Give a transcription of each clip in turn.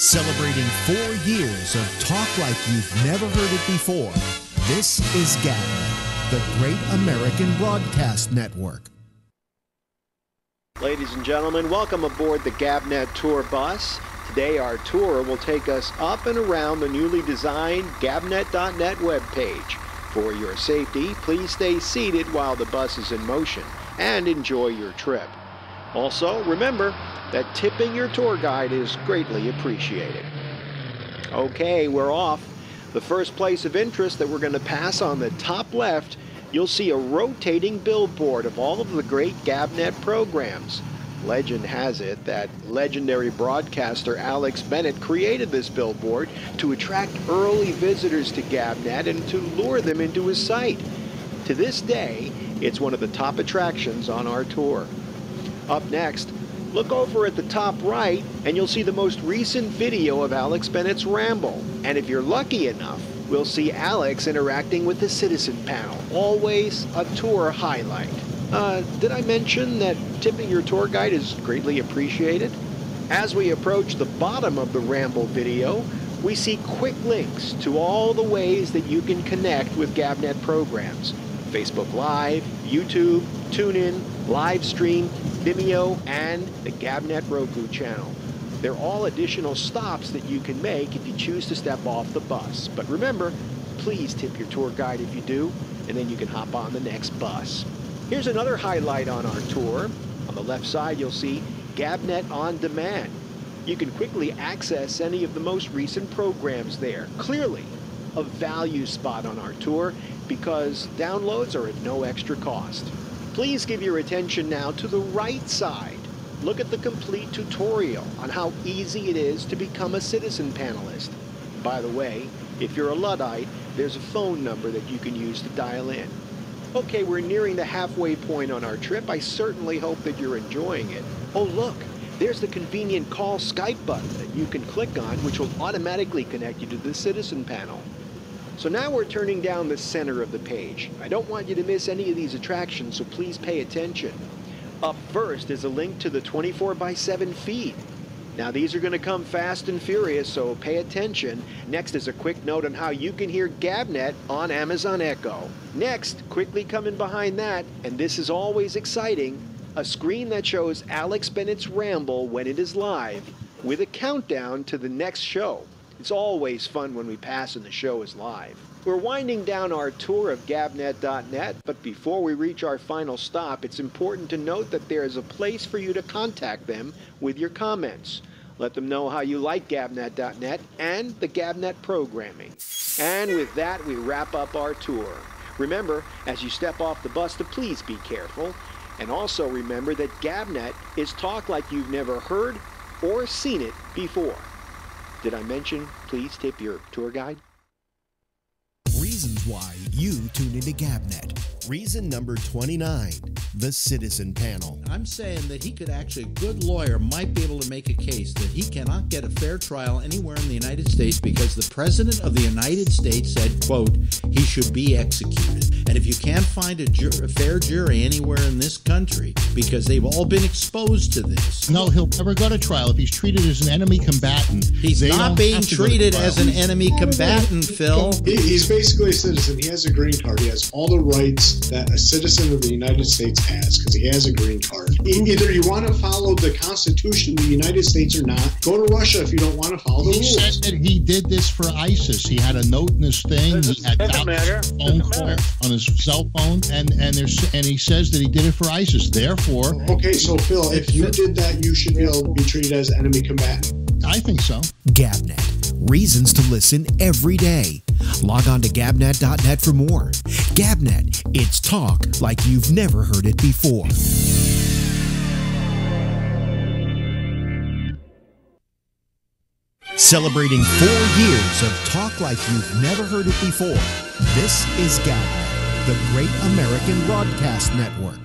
Celebrating 4 years of talk like you've never heard it before, this is GABNET, the Great American Broadcast Network. Ladies and gentlemen, welcome aboard the GABNET tour bus. Today our tour will take us up and around the newly designed GABNET.net webpage. For your safety, please stay seated while the bus is in motion and enjoy your trip. Also, remember that tipping your tour guide is greatly appreciated. Okay, we're off. The first place of interest that we're going to pass on the top left, you'll see a rotating billboard of all of the great GABNET programs. Legend has it that legendary broadcaster Alex Bennett created this billboard to attract early visitors to GABNET and to lure them into his site. To this day, it's one of the top attractions on our tour. Up next, look over at the top right and you'll see the most recent video of Alex Bennett's Ramble. And if you're lucky enough, we'll see Alex interacting with the citizen panel. Always a tour highlight. Did I mention that tipping your tour guide is greatly appreciated? As we approach the bottom of the Ramble video, we see quick links to all the ways that you can connect with GABNET programs. Facebook Live, YouTube, TuneIn, Livestream, Vimeo, and the GABNET Roku channel. They're all additional stops that you can make if you choose to step off the bus. But remember, please tip your tour guide if you do, and then you can hop on the next bus. Here's another highlight on our tour. On the left side, you'll see GABNET On Demand. You can quickly access any of the most recent programs there. Clearly, a value spot on our tour because downloads are at no extra cost. Please give your attention now to the right side. Look at the complete tutorial on how easy it is to become a citizen panelist. By the way, if you're a Luddite, there's a phone number that you can use to dial in. Okay, we're nearing the halfway point on our trip. I certainly hope that you're enjoying it. Oh look, there's the convenient call Skype button that you can click on, which will automatically connect you to the citizen panel. So now we're turning down the center of the page. I don't want you to miss any of these attractions, so please pay attention. Up first is a link to the 24/7 feed. Now these are going to come fast and furious, so pay attention. Next is a quick note on how you can hear GABNET on Amazon Echo. Next, quickly coming behind that, and this is always exciting, a screen that shows Alex Bennett's Ramble when it is live, with a countdown to the next show. It's always fun when we pass and the show is live. We're winding down our tour of GABNET.net, but before we reach our final stop, it's important to note that there is a place for you to contact them with your comments. Let them know how you like GABNET.net and the GABNET programming. And with that, we wrap up our tour. Remember, as you step off the bus, to please be careful. And also remember that GABNET is talk like you've never heard or seen it before. Did I mention, please tip your tour guide? Reasons why you tune into GABNET. Reason number 29, the Citizen Panel. I'm saying that he could actually, a good lawyer might be able to make a case that he cannot get a fair trial anywhere in the United States because the President of the United States said, quote, he should be executed. And if you can't find a fair jury anywhere in this country because they've all been exposed to this. No, he'll never go to trial if he's treated as an enemy combatant. He's not being treated as an enemy combatant, Phil. He's basically a citizen. He has a green card. He has all the rights that a citizen of the United States has because he has a green card. Either you want to follow the Constitution of the United States or not. Go to Russia if you don't want to follow the rules. He said that he did this for ISIS. He had a note in his thing. He had phone calls on his cell phone, and he says that he did it for ISIS. Therefore, okay, so Phil, if you did that, you should be able to be treated as an enemy combatant. I think so. GABNET. Reasons to listen every day. Log on to GABNET.net for more. GABNET. It's talk like you've never heard it before. Celebrating 4 years of talk like you've never heard it before. This is GABNET, the Great American Broadcast Network.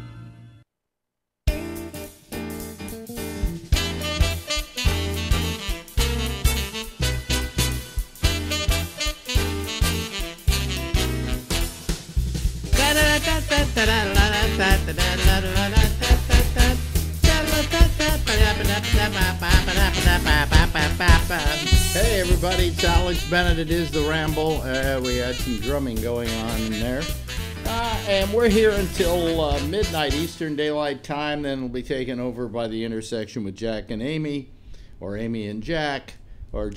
Hey everybody, it's Alex Bennett. It is the Ramble. We had some drumming going on in there. And we're here until midnight Eastern Daylight Time. Then we'll be taken over by the intersection with Jack and Amy, or Amy and Jack, or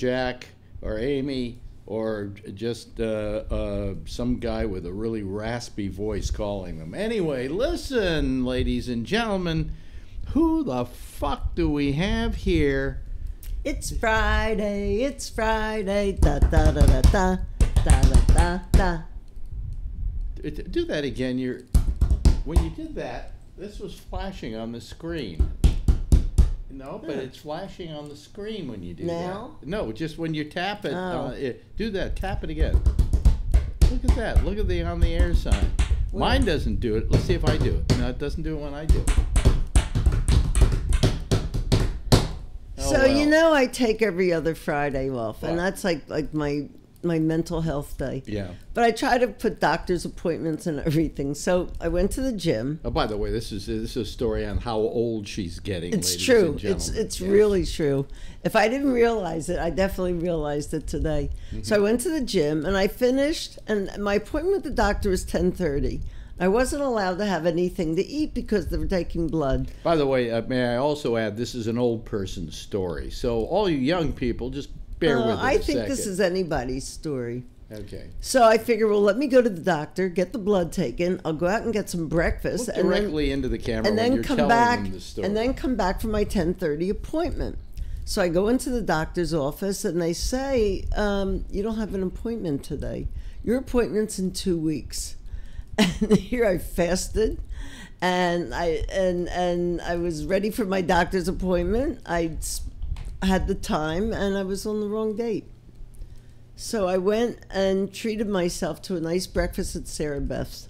Amy, or just some guy with a really raspy voice calling them. Anyway, listen, ladies and gentlemen, who the fuck do we have here? It's Friday, da da da da da da da da. Do that again. When you did that, this was flashing on the screen. No, but it's flashing on the screen when you do now? that. No, just when you tap it. Oh. Do that. Tap it again. Look at that. Look at the on the air sign. Mine doesn't do it. Let's see if I do it. No, it doesn't do it when I do it. So you know, I take every other Friday off, and that's like my mental health day. Yeah. But I try to put doctor's appointments and everything. So I went to the gym. Oh, by the way, this is a story on how old she's getting. It's ladies true. And gentlemen. It's really true. If I didn't realize it, I definitely realized it today. Mm-hmm. So I went to the gym and I finished, and my appointment with the doctor was 10:30. I wasn't allowed to have anything to eat because they were taking blood. By the way, may I also add, this is an old person's story. So all you young people, just bear with it I a think second. this is anybody's story. Okay. So I figure, well, let me go to the doctor, get the blood taken. I'll go out and get some breakfast, Look and directly into the camera and when then you're come telling back, them the story. and then come back for my 10:30 appointment. So I go into the doctor's office, and they say, "You don't have an appointment today. Your appointment's in 2 weeks." And here I fasted, and I was ready for my doctor's appointment. I had the time, and I was on the wrong date. So I went and treated myself to a nice breakfast at Sarah Beth's.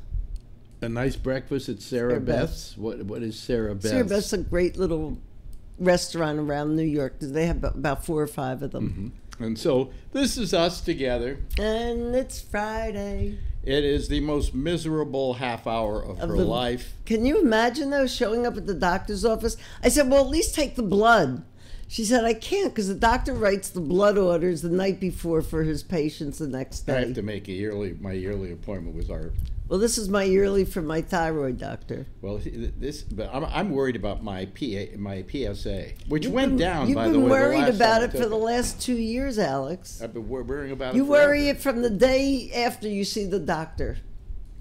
A nice breakfast at Sarah Beth's? What is Sarah Beth's? Sarah Beth's a great little restaurant around New York. They have about 4 or 5 of them. Mm-hmm. And so this is us together. And it's Friday. It is the most miserable half hour of her life. Can you imagine, though, showing up at the doctor's office? I said, well, at least take the blood. She said, I can't, because the doctor writes the blood orders the night before for his patients the next day. I have to make my yearly appointment with our... Well, this is my yearly from my thyroid doctor. Well, but I'm worried about my PSA, which went down, by the way. You've been worried about it for the last 2 years, Alex. I've been worrying about it. You worry it from the day after you see the doctor.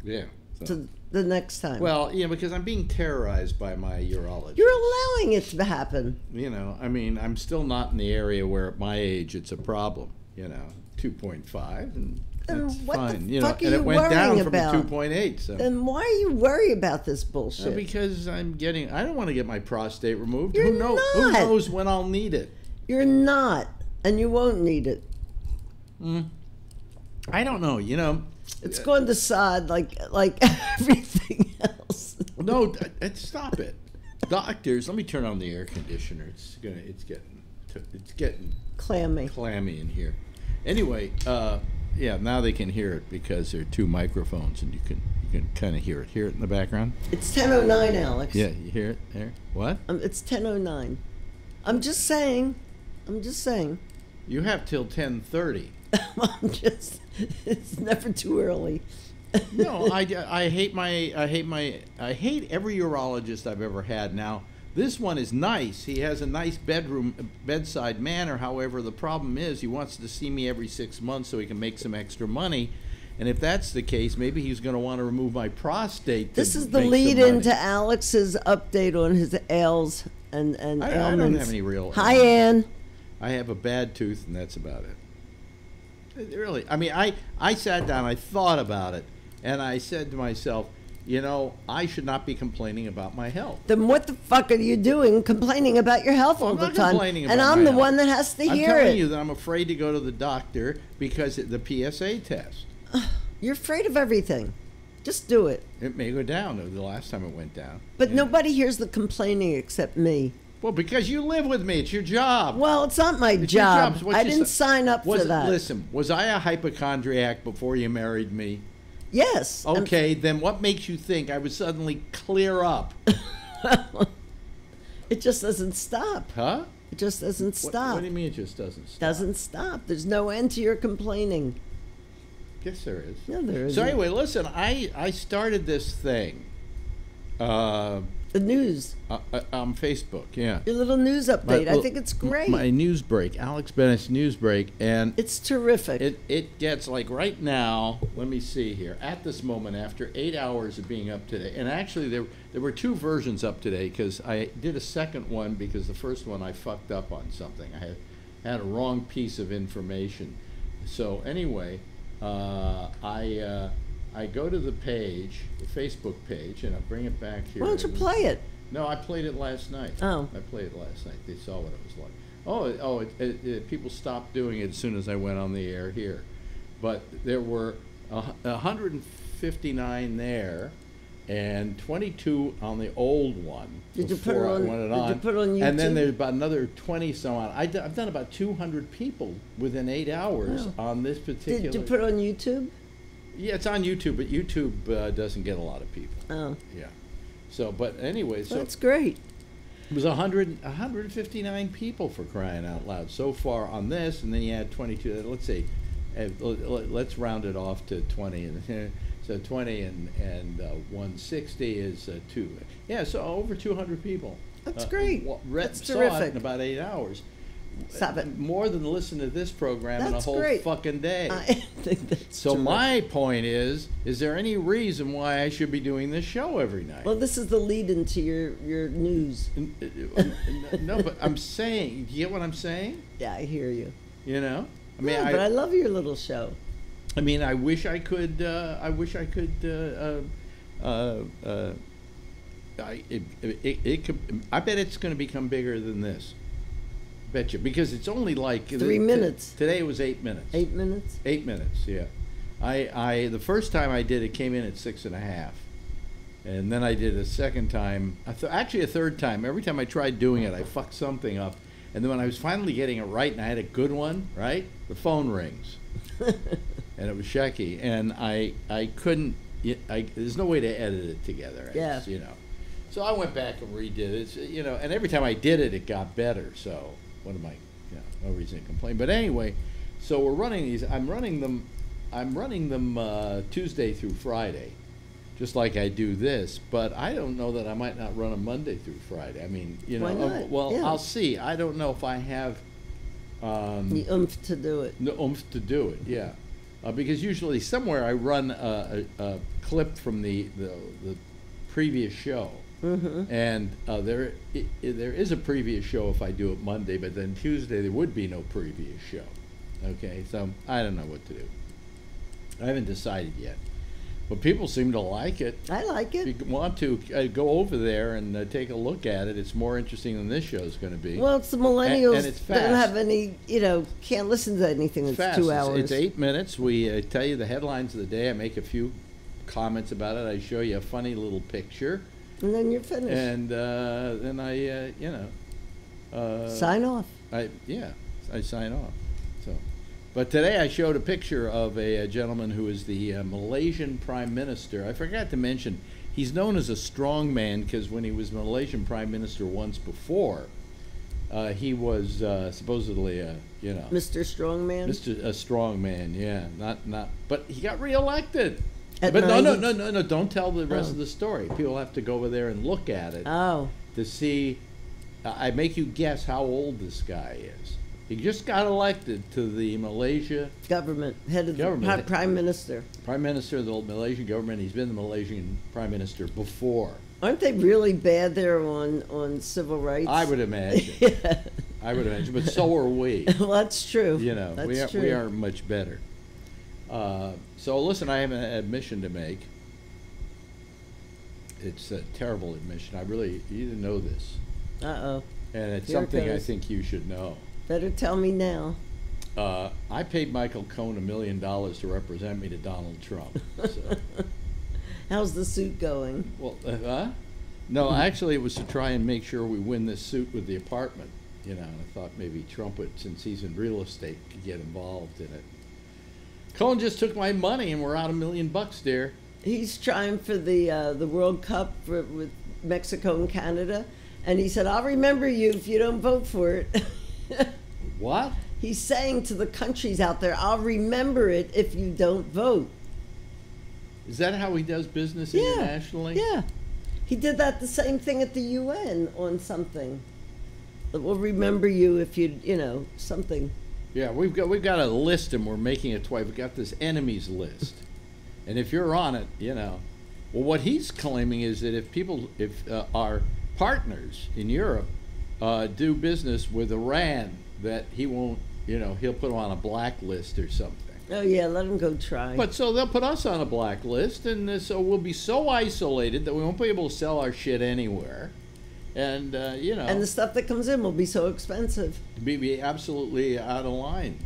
Yeah. To the next time. Well, because I'm being terrorized by my urologist. You're allowing it to happen. I'm still not in the area where at my age it's a problem. 2.5 and. That's what fine. The fuck are and you it went down from about? 2.8. So. Then why are you worried about this bullshit? Because I don't want to get my prostate removed. You're Who knows when I'll need it? You're not, and you won't need it. I don't know. It's going to sod like everything else. No, stop it, doctors. Let me turn on the air conditioner. It's getting clammy in here. Anyway. Yeah, now they can hear it because there are 2 microphones, and you can kind of hear it. Hear it in the background? It's 10:09, Alex. Yeah, you hear it there? What? It's 10:09. I'm just saying. You have till 10:30. It's never too early. No, I hate every urologist I've ever had. Now, this one is nice. He has a nice bedside manner. However, the problem is he wants to see me every 6 months so he can make some extra money. And if that's the case, maybe he's going to want to remove my prostate. This is the lead into Alex's update on his ails and ailments. I don't have any real. Hi, Ann. I have a bad tooth, and that's about it. Really, I sat down, I thought about it, and I said to myself, I should not be complaining about my health. Then what the fuck are you doing complaining about your health all the time? And I'm the one that has to hear it. I'm telling you that I'm afraid to go to the doctor because of the PSA test. You're afraid of everything. Just do it. It may go down. The last time it went down. But nobody hears the complaining except me. Well, because you live with me. It's your job. Well, it's not my job. I didn't sign up for that. Listen, was I a hypochondriac before you married me? Yes. Okay, then what makes you think I would suddenly clear up? It just doesn't stop. Huh? It just doesn't stop. What do you mean it just doesn't stop? Doesn't stop. There's no end to your complaining. Yes, there is. No, there isn't. So anyway, listen, I started this thing. The news. On Facebook, yeah. Your little news update. I think it's great. My news break, Alex Bennett's news break, and it's terrific. It gets, like, right now, let me see here, at this moment, after 8 hours of being up today, and actually there were 2 versions up today, because I did a second one because the first one I fucked up on something. I had a wrong piece of information. So anyway, I go to the page, the Facebook page, and I bring it back here. Why don't you play it? No, I played it last night. Oh. I played it last night. They saw what it was like. People stopped doing it as soon as I went on the air here. But there were 159 there and 22 on the old one. Did you put it on YouTube? And then there's about another 20 some on. I've done about 200 people within 8 hours on this particular. Did you put it on YouTube? Yeah, it's on YouTube, but YouTube doesn't get a lot of people. Oh. Yeah. So, but anyway, so that's great. It was 159 people, for crying out loud, so far on this, and then you add 22. Let's see, let's round it off to 20, and so 20 and 160 is 2. Yeah, so over 200 people. That's great. That's terrific. Saw it in about 8 hours. Stop it. More than listen to this program in a whole fucking day. I think that's so terrific. my point is there any reason why I should be doing this show every night? Well, this is the lead into your news. No, but I'm saying, do you get what I'm saying? Yeah, I hear you. You know? I mean, but I love your little show. I mean, I wish I could, I bet it's going to become bigger than this. Bet you, because it's only like 3 minutes. Today it was 8 minutes. 8 minutes? 8 minutes, yeah. The first time I did it came in at 6.5, and then I did a second time. Actually, a third time. Every time I tried doing it, I fucked something up, and then when I was finally getting it right, and I had a good one, right, the phone rings, and it was Shecky, and I couldn't. There's no way to edit it together. Yeah. You know. So I went back and redid it. You know, and every time I did it, it got better. So. What am I? No reason to complain. But anyway, so we're running these. I'm running them Tuesday through Friday, just like I do this. But I don't know that I might not run them Monday through Friday. I mean, you know. Why not? Well, yeah. I'll see. I don't know if I have the oomph to do it. The oomph to do it. Yeah, because usually somewhere I run a clip from the previous show. Mm-hmm. And there is a previous show if I do it Monday, but then Tuesday there would be no previous show. Okay, so I don't know what to do. I haven't decided yet. But people seem to like it. I like it. If you want to go over there and take a look at it, it's more interesting than this show is going to be. Well, it's the millennials and it's fast. Don't have any, can't listen to anything that's 2 hours. It's 8 minutes. We tell you the headlines of the day. I make a few comments about it. I show you a funny little picture. And then you're finished. And then I, sign off. I sign off. So, but today I showed a picture of a gentleman who is the Malaysian Prime Minister. I forgot to mention, he's known as a strong man because when he was Malaysian Prime Minister once before, he was supposedly Mr. Strongman. A strongman, yeah. Not. But he got reelected. But no, don't tell the rest of the story. People have to go over there and look at it to see. I make you guess how old this guy is. He just got elected to the Malaysia government, head of the Prime Minister. Prime Minister of the Malaysian government. He's been the Malaysian Prime Minister before. Aren't they really bad there on civil rights? I would imagine. Yeah. I would imagine, but so are we. Well, that's true. You know, we are much better. So listen, I have an admission to make. It's a terrible admission. You didn't know this. Uh-oh. And it's something I think you should know. Better tell me now. I paid Michael Cohen $1 million to represent me to Donald Trump. So. How's the suit going? Well, no, actually it was to try and make sure we win this suit with the apartment. You know, and I thought maybe Trump would, since he's in real estate, could get involved in it. Cohen just took my money and we're out $1 million, dear. He's trying for the World Cup with Mexico and Canada, And he said, I'll remember you if you don't vote for it. What? He's saying to the countries out there, I'll remember it if you don't vote. Is that how he does business internationally? Yeah. He did that the same thing at the UN on something. We'll remember you if you, something. Yeah, we've got a list and we're making it twice. We've got this enemies list. And if you're on it, well, what he's claiming is that if our partners in Europe do business with Iran, that he won't, he'll put them on a blacklist or something. Oh, yeah, let him go try. But so they'll put us on a blacklist, and so we'll be so isolated that we won't be able to sell our shit anywhere. And, And the stuff that comes in will be so expensive. Be absolutely out of line,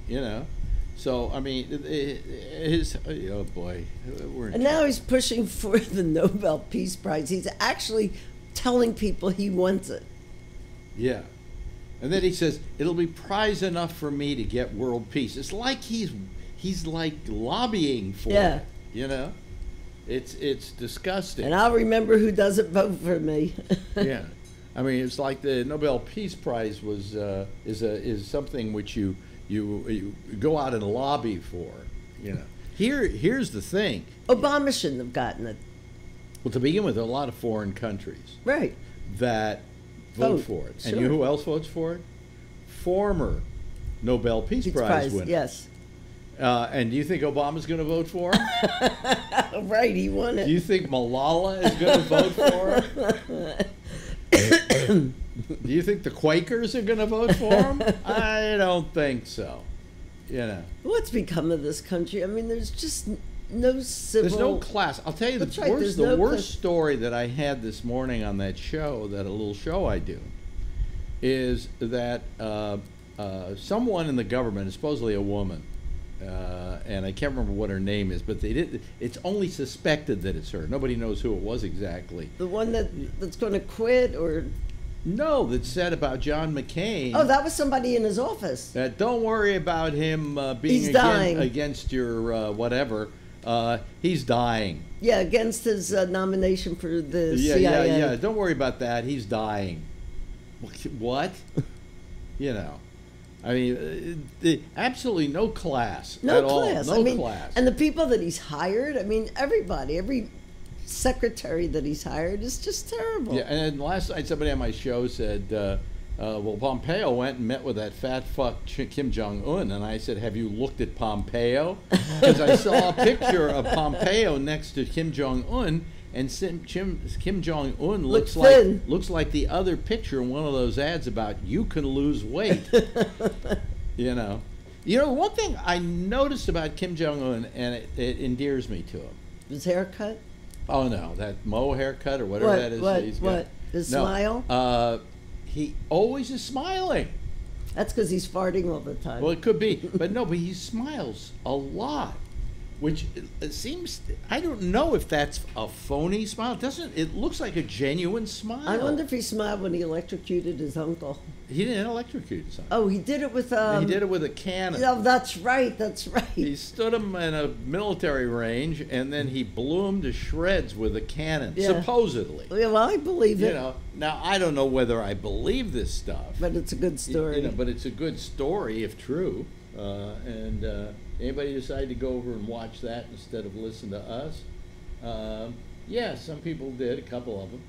So, I mean, oh boy. And now he's pushing for the Nobel Peace Prize. He's actually telling people he wants it. Yeah. And then he says, it'll be prize enough for me to get world peace. It's like he's like lobbying for it, It's disgusting. And I'll remember who doesn't vote for me. Yeah. I mean, it's like the Nobel Peace Prize is something which you go out and lobby for, Here's the thing. Obama shouldn't have gotten it. Well, to begin with, there are a lot of foreign countries that vote for it. Sure. And you know who else votes for it? Former Nobel Peace Prize winners. Yes. And do you think Obama's going to vote for him? Right, he won it. Do you think Malala is going to vote for him? Do you think the Quakers are going to vote for him? I don't think so. What's become of this country? I mean, there's just no civil... There's no class. I'll tell you the worst story that I had this morning on that show, that a little show I do, is that someone in the government, is supposedly a woman, and I can't remember what her name is, but it's only suspected that it's her. Nobody knows who it was exactly. The one that's going to quit, or... No, that said about John McCain. Oh, that was somebody in his office. Don't worry about him being against your whatever. He's dying. Yeah, against his nomination for the CIA. Yeah. Don't worry about that. He's dying. What? I mean, absolutely no class at all. No class. And the people that he's hired, I mean, every secretary that he's hired is just terrible. Yeah, and last night somebody on my show said, well, Pompeo went and met with that fat fuck Kim Jong-un, and I said, have you looked at Pompeo? Because I saw a picture of Pompeo next to Kim Jong-un, and Kim Jong-un looks like the other picture in one of those ads about you can lose weight. One thing I noticed about Kim Jong-un, and it endears me to him. His haircut? Oh no, that Mo haircut or whatever that is. What? His smile? He always is smiling. That's because he's farting all the time. Well, it could be, but he smiles a lot, which it seems, I don't know if that's a phony smile. It looks like a genuine smile. I wonder if he smiled when he electrocuted his uncle. He didn't electrocute his uncle. Oh, he did it with he did it with a cannon. Oh, that's right. He stood him in a military range, and then he blew him to shreds with a cannon, supposedly. Yeah, well, I believe it. Now I don't know whether I believe this stuff, but it's a good story. But it's a good story if true. And anybody decide to go over and watch that instead of listen to us? Yeah, some people did. A couple of them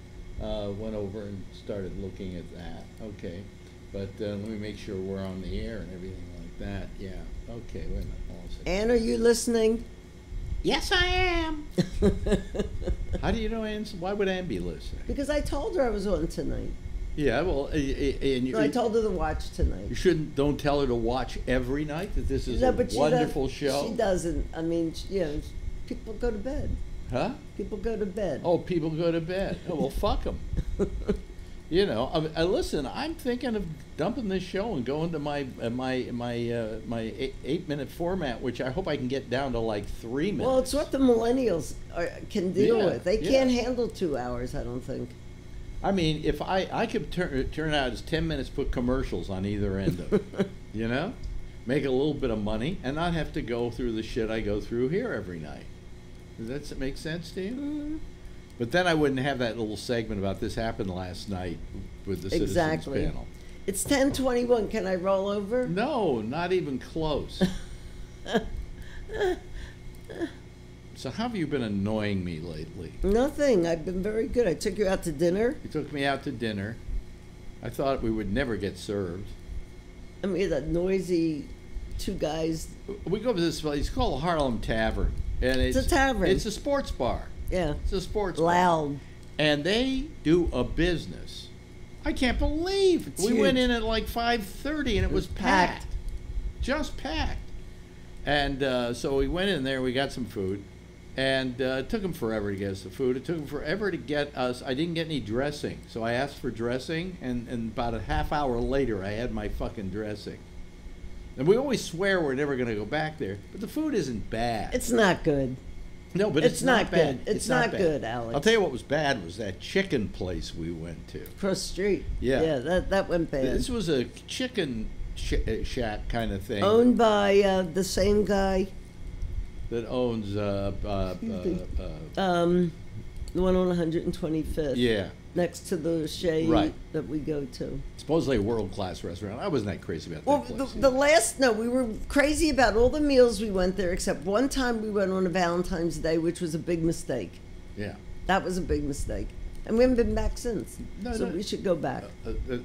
went over and started looking at that. Okay, but let me make sure we're on the air and everything like that. Yeah. Okay. Wait a minute. Ann, are you listening? Yes, I am. How do you know Ann? Why would Ann be listening? Because I told her I was on tonight. Yeah, well, I told her to watch tonight. You don't tell her to watch every night, that this is a wonderful show. She doesn't. I mean, people go to bed. Huh? People go to bed. Oh, people go to bed. Oh, well, fuck them. Listen, I'm thinking of dumping this show and going to my 8-minute format, which I hope I can get down to like 3 minutes. Well, it's what the millennials can deal with. They can't handle 2 hours, I don't think. I mean, if I could turn out as 10 minutes, put commercials on either end of it, make a little bit of money, and not have to go through the shit I go through here every night. Does that make sense to you? But then I wouldn't have that little segment about this happened last night with the citizens panel. It's 10:21. Can I roll over? No, not even close. So how have you been annoying me lately? Nothing. I've been very good. I took you out to dinner. You took me out to dinner. I thought we would never get served. I mean, that noisy two guys. We go to this place called Harlem Tavern. And it's a tavern. It's a sports bar. Yeah. It's a sports bar. Loud. And they do a business. I can't believe It's we huge. went in at like 5:30 and it was packed. Just packed. And so we went in there, we got some food, and it took them forever to get us the food. It took them forever to get us, I didn't get any dressing. So I asked for dressing, and about a half hour later, I had my fucking dressing. And we always swear we're never going to go back there, but the food isn't bad. It's not good. No, but It's not bad. good. It's not bad. good, Alex. I'll tell you what was bad was that chicken place we went to. Across the street. Yeah. Yeah, that went bad. This was a chicken shack kind of thing. Owned by the same guy, that owns the one on 125th. yeah, Next to the Shea Right. that we go to. supposedly a world-class restaurant. I wasn't that crazy about Well, that place. we were crazy about all the meals we went there, except one time we went on a Valentine's Day, which was a big mistake. Yeah. That was a big mistake. And we haven't been back since. No, so no. we should go back.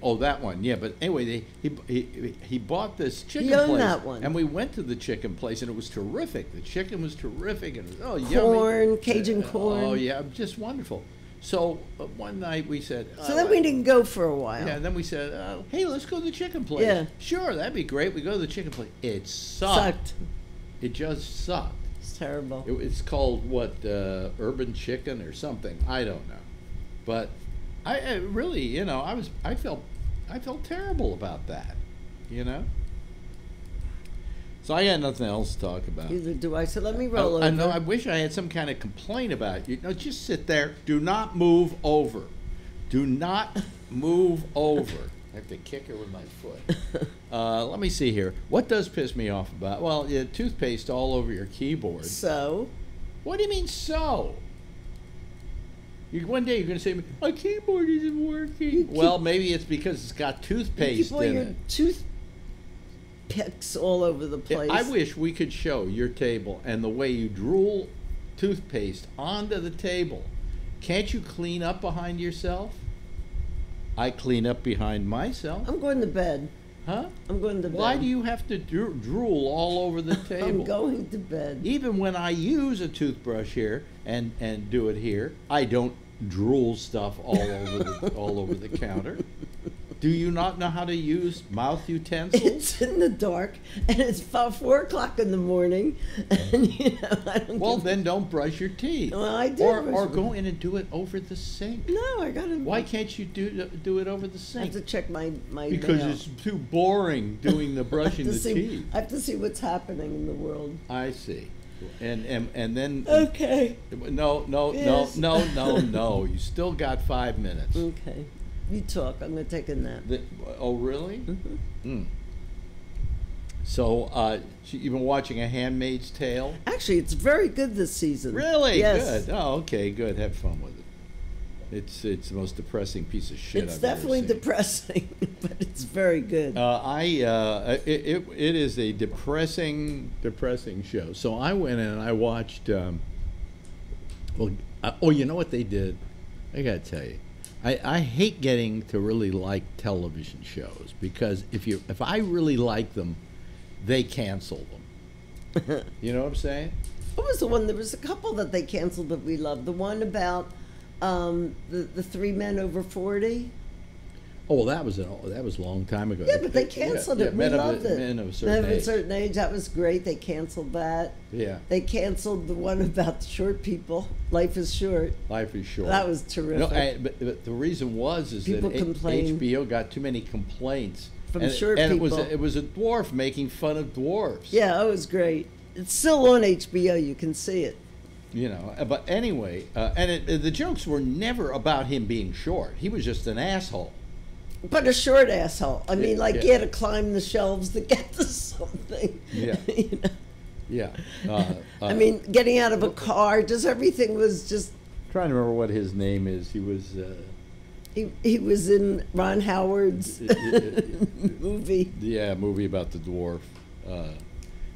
Oh, that one, yeah. But anyway, he bought this chicken He owned place, that one. and we went to the chicken place, and it was terrific. The chicken was terrific, and it was Corn, yummy. Cajun corn. Oh yeah, just wonderful. So one night we said. So then we didn't go for a while. Yeah, and then we said, hey, let's go to the chicken place. Yeah. Sure, that'd be great. We go to the chicken place. It sucked. Sucked. It just sucked. It's terrible. It's called what, urban chicken or something. I don't know, but I really, you know, I felt terrible about that, you know. So I got nothing else to talk about. Neither do I. So let me roll over. I know. I wish I had some kind of complaint about it. You know, just sit there. Do not move over. Do not move over. I have to kick her with my foot. Let me see here. What does piss me off about? Well, yeah, toothpaste all over your keyboard. So? What do you mean so? One day you're going to say, my keyboard isn't working. Well, maybe it's because it's got toothpaste you keep all in your it. toothpicks all over the place. I wish we could show your table and the way you drool toothpaste onto the table. Can't you clean up behind yourself? I clean up behind myself. I'm going to bed. Huh? I'm going to bed. Why do you have to drool all over the table? I'm going to bed. Even when I use a toothbrush here and do it here, I don't drool stuff all over the counter. Do you not know how to use mouth utensils? It's in the dark, and it's about 4 o'clock in the morning, and I don't. Well, then don't brush your teeth. Well, I do. Or go in and do it over the sink. No, I gotta. Why can't you do it over the I sink? have to check my Because mail. it's too boring doing the brushing the teeth. I have to see what's happening in the world. I see. And then. Okay. No. You still got 5 minutes. Okay. You talk. I'm going to take a nap. Oh, really? Mm-hmm. So, you've been watching A Handmaid's Tale? Actually, it's very good this season. Really? Yes. Good. Oh, okay, good. Have fun with it. It's the most depressing piece of shit It's I've definitely ever seen. depressing, but it's very good. It is a depressing show. So I went in and I watched. You know what they did? I gotta tell you, I hate getting to really like television shows because if I really like them, they cancel them. You know what I'm saying? What was the one? There was a couple that they canceled that we loved. The one about the 3 men over 40. Oh, well, that was a long time ago. Yeah, but they canceled it. We loved it. Men of a Men of a age. certain age. That was great. They canceled that. Yeah. They canceled the one about the short people. Life is short. Life is short. That was terrific. No, but the reason was People that complain. HBO got too many complaints From short and people. it was a dwarf making fun of dwarfs. Yeah, it was great. It's still on HBO. You can see it. You know, but anyway, the jokes were never about him being short. He was just an asshole. But a short asshole. I mean, like, yeah. you had to climb the shelves to get to something. Yeah. You know? Yeah. I mean, getting out of a car, just everything was just trying to remember what his name is. He was. He was in Ron Howard's movie. Yeah, movie about the dwarf.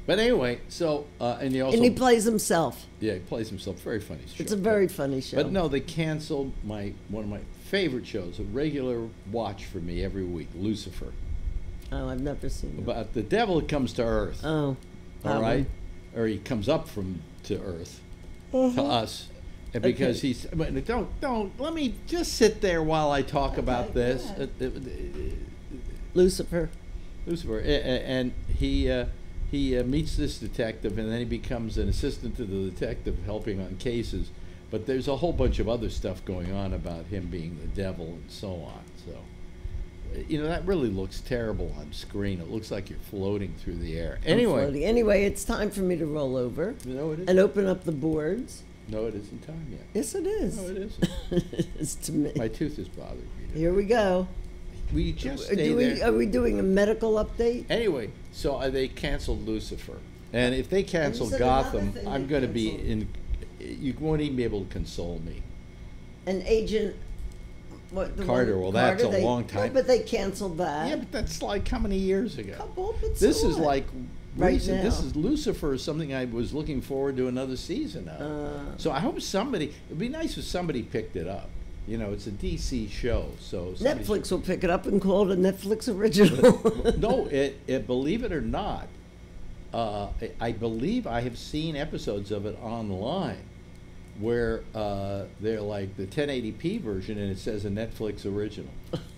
But anyway, so and he plays himself. Yeah, he plays himself. Very funny show. It's a very funny show. But no, they canceled one of my favorite shows, a regular watch for me every week, Lucifer. Oh, I've never seen it. About the devil that comes to Earth. Oh, all right, or he comes up to Earth to us. And because he's don't let me just sit there while I talk about this. Lucifer, and he meets this detective, and then he becomes an assistant to the detective, helping on cases. But there's a whole bunch of other stuff going on about him being the devil and so on. So, that really looks terrible on screen. It looks like you're floating through the air. Anyway, it's time for me to roll over and open up the boards. No, it isn't time yet. Yes, it is. No, it isn't. It's to me. My tooth is bothering me today. Here we go. Will you just stay there? Are we doing a medical update? Anyway, so they canceled Lucifer. And if they cancel Gotham, I'm going to be in... You won't even be able to console me. And Agent... Carter, that's a long time. No, but they canceled that. Yeah, but that's like how many years ago? Couple, but this is like... Right now. This is Lucifer, something I was looking forward to another season of. So I hope it'd be nice if somebody picked it up. It's a DC show, so Netflix will pick it up and call it a Netflix original. No, believe it or not, I believe I have seen episodes of it online where they're like the 1080p version and it says a Netflix original.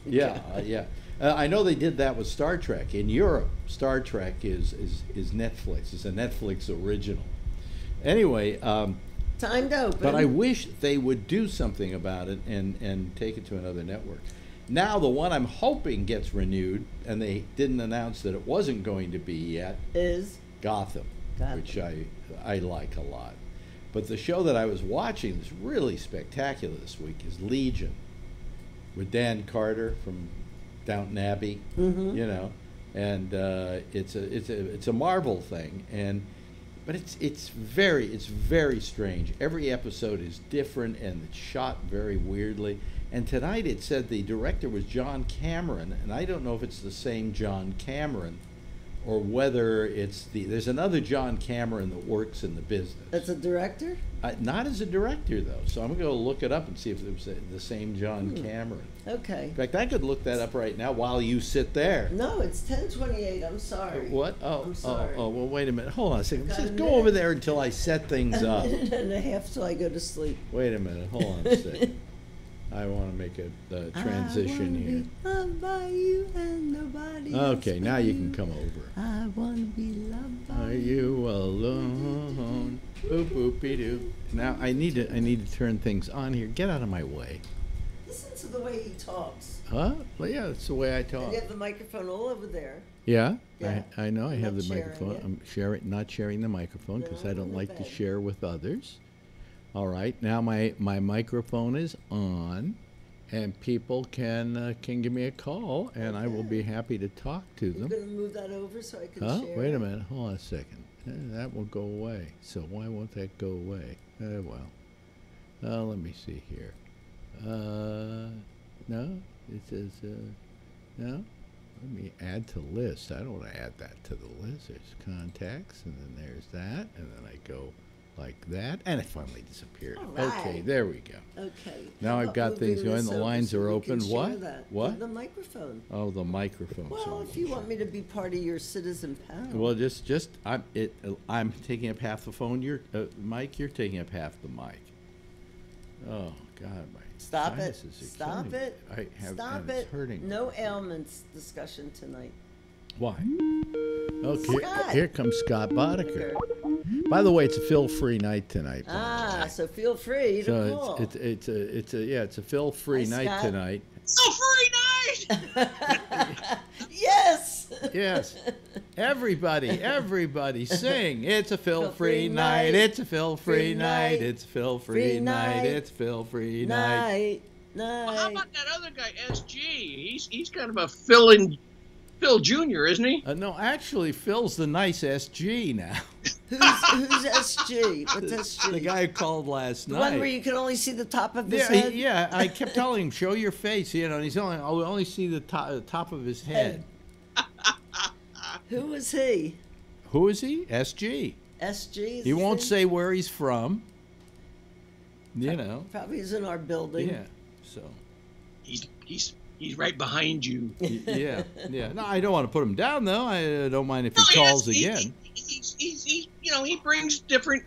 Yeah. I know they did that with Star Trek. In Europe, Star Trek is Netflix. It's a Netflix original. Anyway, time to open. But I wish they would do something about it and take it to another network. Now the one I'm hoping gets renewed, and they didn't announce that it wasn't going to be yet, is Gotham. Which I like a lot. But the show that I was watching that's really spectacular this week is Legion, with Dan Carter from Downton Abbey, and it's a Marvel thing, but it's very strange. Every episode is different and it's shot very weirdly. And tonight it said the director was John Cameron, and I don't know if it's the same John Cameron or whether there's another John Cameron that works in the business. That's a director? Not as a director, though. So I'm going to go look it up and see if it was the same John Cameron. Okay. In fact, I could look that up right now while you sit there. No, it's 10:28. I'm sorry. What? I'm sorry. Oh, well, wait a minute. Hold on a second. Just go over there until I set things up. A minute and a half till I go to sleep. Wait a minute. Hold on a second. I want to make a transition here. Loved by you and nobody okay, now you can come over. I want to be loved by you alone? Boop boopy doo. Now I need to turn things on here. Get out of my way. Listen to the way he talks. Huh? Well, yeah, that's the way I talk. And you have the microphone all over there. Yeah, yeah. I know. I have the microphone. It. I'm not sharing the microphone because I don't like to share with others. All right, now my microphone is on, and people can give me a call, and I will be happy to talk to them. You're going to move that over so I can share. Wait a minute. Hold on a second. That will go away. So why won't that go away? Well, let me see here. No, it says no. Let me add to list. I don't want to add that to the list. There's contacts, and then there's that, and then I go like that, and it finally disappeared. Right. Okay, there we go. Okay. Now I've got things going. The lines are open. What? What? The microphone. Oh, the microphone. Well, if you want me to be part of your citizen panel. Well, I'm taking up half the phone. Mike, you're taking up half the mic. Oh God, my Stop it! sinuses are Stop killing it! me. Stop it's it! hurting. No ailments discussion tonight. Why? Okay, here comes Scott Boddicker. By the way, it's a feel-free night tonight. So feel free to call. It's a feel-free night tonight. Feel-free night. Yes. Yes. Everybody, sing! It's a feel-free night. It's a feel-free night. It's a feel-free night. It's a feel-free night. Well, how about that other guy, SG? He's kind of a fill-in Phil Jr., isn't he? No, actually, Phil's the nice SG now. Who's SG? What's SG? The guy who called last night. The one where you can only see the top of his Yeah, head? yeah. I kept telling him, show your face, and he's only see the top of his head. Who was he? Who is he? SG. SG? He won't say where he's from. You know. Probably is in our building. Yeah. So. He's right behind you. Yeah. No, I don't want to put him down though. I don't mind if he calls again. He's he brings different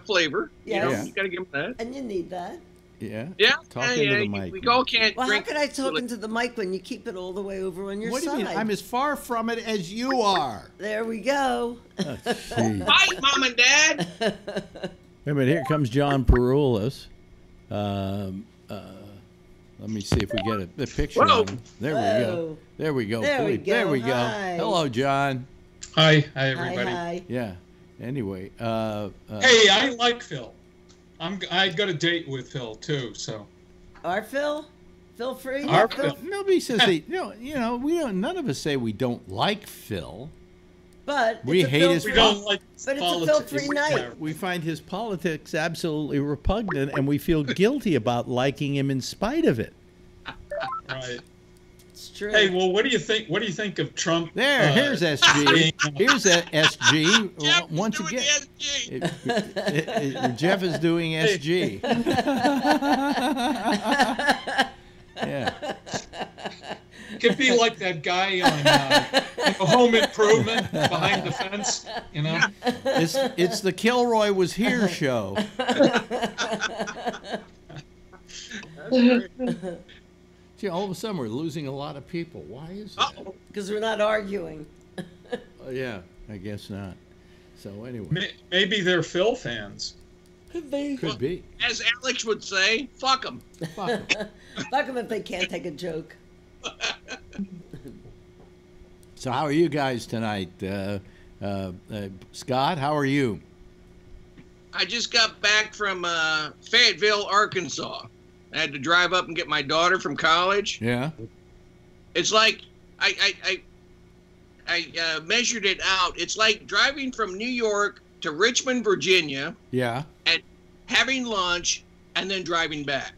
flavor. Yeah. You got to give him that. And you need that. Yeah. Yeah. Talking to the mic. We all can't. Well, drink how can I talk into the mic when you keep it all the way over on your what side? do you mean? I'm as far from it as you are. There we go. Oh, Bye, Mom and Dad. Wait a minute, here comes John Peroulis. Let me see if we get a picture of him. There we go. There we go. There we go. There we go. Hi. Hello, John. Hi, everybody. Hi. Yeah. Anyway. Hey, I like Phil. I got a date with Phil too. So. Our Phil? Phil Free? Our Phil. Nobody says they. We don't. None of us say we don't like Phil. But we hate his. We don't like. But politics. it's a Phil Free night. We find his politics absolutely repugnant, and we feel guilty about liking him in spite of it. Right. It's true. Hey, well, what do you think? What do you think of Trump? Here's SG. Here's that SG. Jeff Once doing again, SG. Jeff is doing SG. Yeah. Could be like that guy on Home Improvement behind the fence, you know. It's the Kilroy Was Here show. Gee, all of a sudden we're losing a lot of people. Why is that? Because we're not arguing. Yeah, I guess not. So anyway. Maybe they're Phil fans. Could be. Could be. As Alex would say, fuck them. Fuck 'em. Fuck them if they can't take a joke. So how are you guys tonight? Scott, how are you? I just got back from Fayetteville, Arkansas. I had to drive up and get my daughter from college. Yeah. It's like I measured it out. It's like driving from New York to Richmond, Virginia. Yeah. And having lunch and then driving back.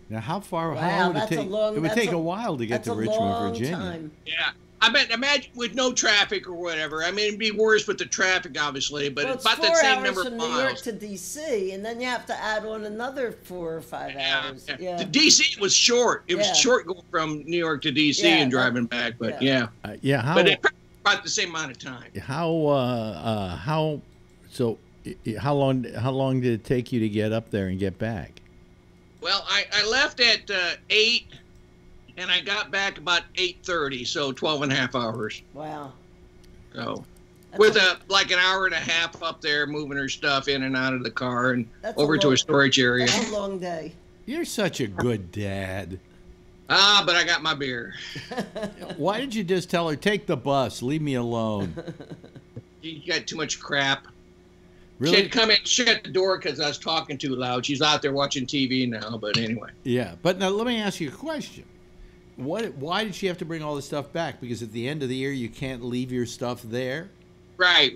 Now, how far? Wow, how long would it that's a take? long- It would that's take a- a while to get That's to a Richmond, long Virginia. time. Yeah. I bet, imagine with no traffic or whatever. I mean, it'd be worse with the traffic, obviously, but Well, it's it's about 4 that same hours number from of New York miles. to D.C., and then you have to add on another 4 or 5 hours. Yeah. The DC was short. It was Yeah. short going from New York to DC Yeah, and driving back, but yeah. How? But it's about the same amount of time. How? So, how long did it take you to get up there and get back? Well, I left at 8, and I got back about 8:30, so 12 and a half hours. Wow. So, That's with a- like an hour and a half up there, moving her stuff in and out of the car and That's over to long- a storage area. That's a long day. You're such a good dad. But I got my beer. Why did you just tell her, take the bus, leave me alone? You got too much crap. Really? She had to come in and shut the door because I was talking too loud. She's out there watching TV now, but anyway. Yeah, but now let me ask you a question. Why did she have to bring all this stuff back? Because at the end of the year, you can't leave your stuff there? Right.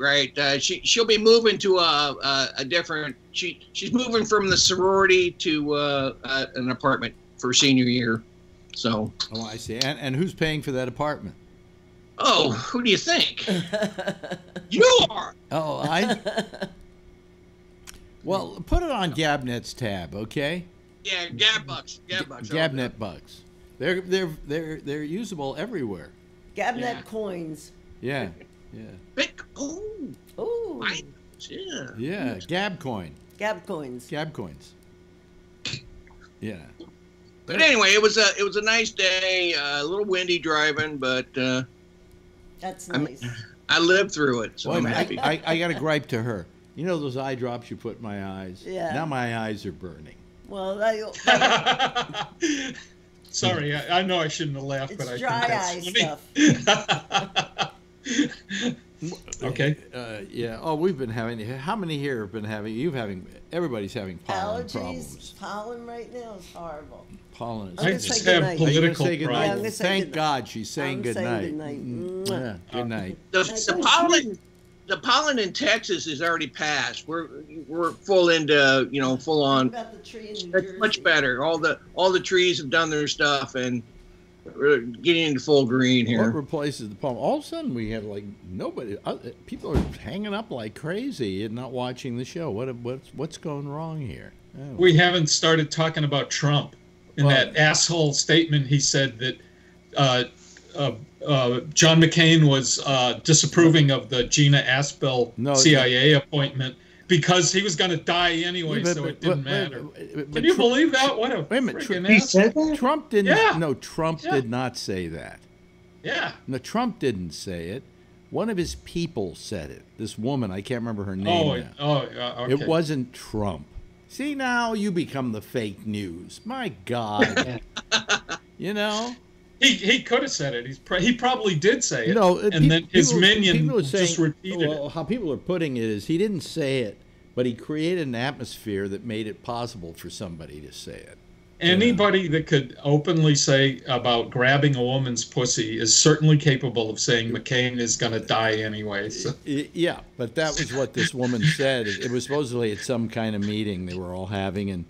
She'll be moving to a different. She's moving from the sorority to an apartment for senior year. So. Oh, I see. And who's paying for that apartment? Oh, who do you think? You are. Oh, Well, put it on Gabnet's tab, okay? Yeah, Gabbucks. Gabnet bucks. They're usable everywhere. Gabnet Yeah. coins. Yeah. Ooh. Yeah. Yeah. Gab coin. Gab coins. Gab coins. Yeah. But anyway, it was a nice day. A little windy driving, but That's nice. I lived through it, so Wait a I'm minute, happy. I got a gripe to her. You know those eye drops you put in my eyes? Yeah. Now my eyes are burning. Well, Sorry, I know I shouldn't have laughed, it's but I dry think eye that's funny. stuff. Okay. Yeah. Oh, we've been having. How many here have been having? Everybody's having pollen Allergies, problems. pollen right now is horrible. Pollen. I'm I gonna just say have goodnight. political Are you gonna say goodnight? Yeah, I'm problems. gonna say Thank goodnight. God she's saying I'm goodnight. saying goodnight. Yeah. Good night. The pollen in Texas is already passed. We're full into full What on. about the tree in New That's Jersey? much better. All the trees have done their stuff, and we're getting into full green What here. replaces the pollen? All of a sudden, we have like nobody. People are hanging up like crazy and not watching the show. What's going wrong here? Oh. We haven't started talking about Trump in Well- that asshole statement. He said that John McCain was disapproving of the Gina Aspel No, CIA appointment because he was going to die anyway, so it didn't matter. Can you believe that? What a Wait a minute. freaking He ass. said that? Trump didn't. Yeah. No, Trump Yeah. did not say that. Yeah. No, Trump didn't say it. One of his people said it. This woman, I can't remember her name now. Okay. It wasn't Trump. See, now you become the fake news. My God. You know? He could have said it. He probably did say it. No, and then his minion people are just saying, repeated well, how people are putting it is he didn't say it, but he created an atmosphere that made it possible for somebody to say it. Anybody that could openly say about grabbing a woman's pussy is certainly capable of saying McCain is going to die anyway. So. Yeah, but that was what this woman said. It was supposedly at some kind of meeting they were all having, and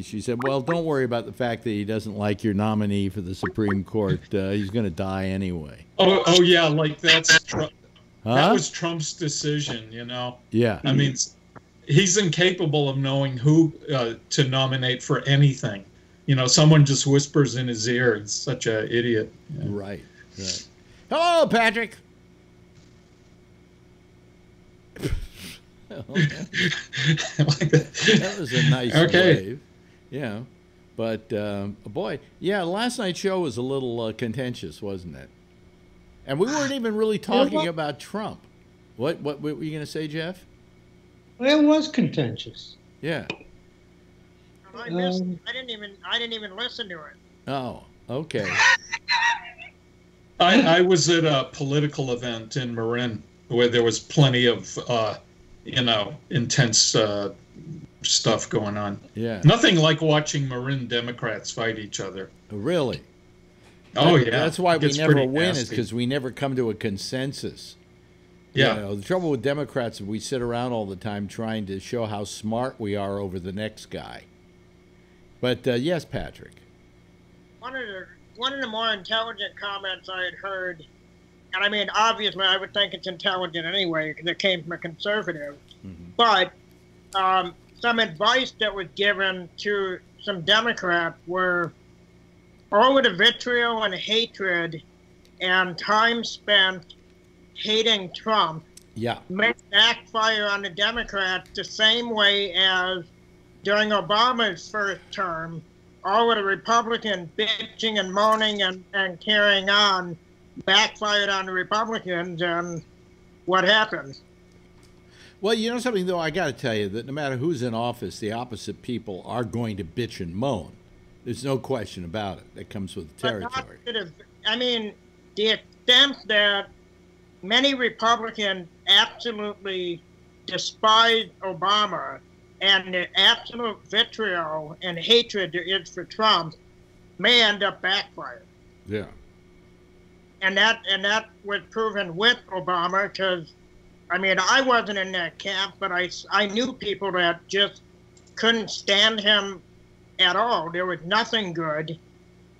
she said, well, don't worry about the fact that he doesn't like your nominee for the Supreme Court. He's going to die anyway. Oh yeah, like that's Trump. Huh? That was Trump's decision, you know. Yeah. I mean, he's incapable of knowing who to nominate for anything. You know, someone just whispers in his ear. He's such an idiot. Yeah. Right. Hello, Patrick. That was a nice wave. Yeah. But, boy, yeah, last night's show was a little contentious, wasn't it? And we weren't even really talking about Trump. What were you going to say, Jeff? Well, it was contentious. Yeah. I missed. I didn't even listen to it. Oh, okay. I was at a political event in Marin where there was plenty of, intense stuff going on. Yeah. Nothing like watching Marin Democrats fight each other. Really? Oh, yeah. That's why we It's never pretty win, is nasty. because we never come to a consensus. Yeah. You know, the trouble with Democrats is we sit around all the time trying to show how smart we are over the next guy. But, yes, Patrick. One of the more intelligent comments I had heard, and I mean, obviously, I would think it's intelligent anyway because it came from a conservative. But some advice that was given to some Democrats were all of the vitriol and hatred and time spent hating Trump may backfire on the Democrats the same way as during Obama's first term, all of the Republicans bitching and moaning and carrying on backfired on the Republicans, and what happened? Well, you know something, though, I got to tell you that no matter who's in office, the opposite people are going to bitch and moan. There's no question about it. That comes with the territory. I mean, the extent that many Republicans absolutely despise Obama and the absolute vitriol and hatred there is for Trump may end up backfiring. Yeah. And that was proven with Obama because, I mean, I wasn't in that camp, but I knew people that just couldn't stand him at all. There was nothing good.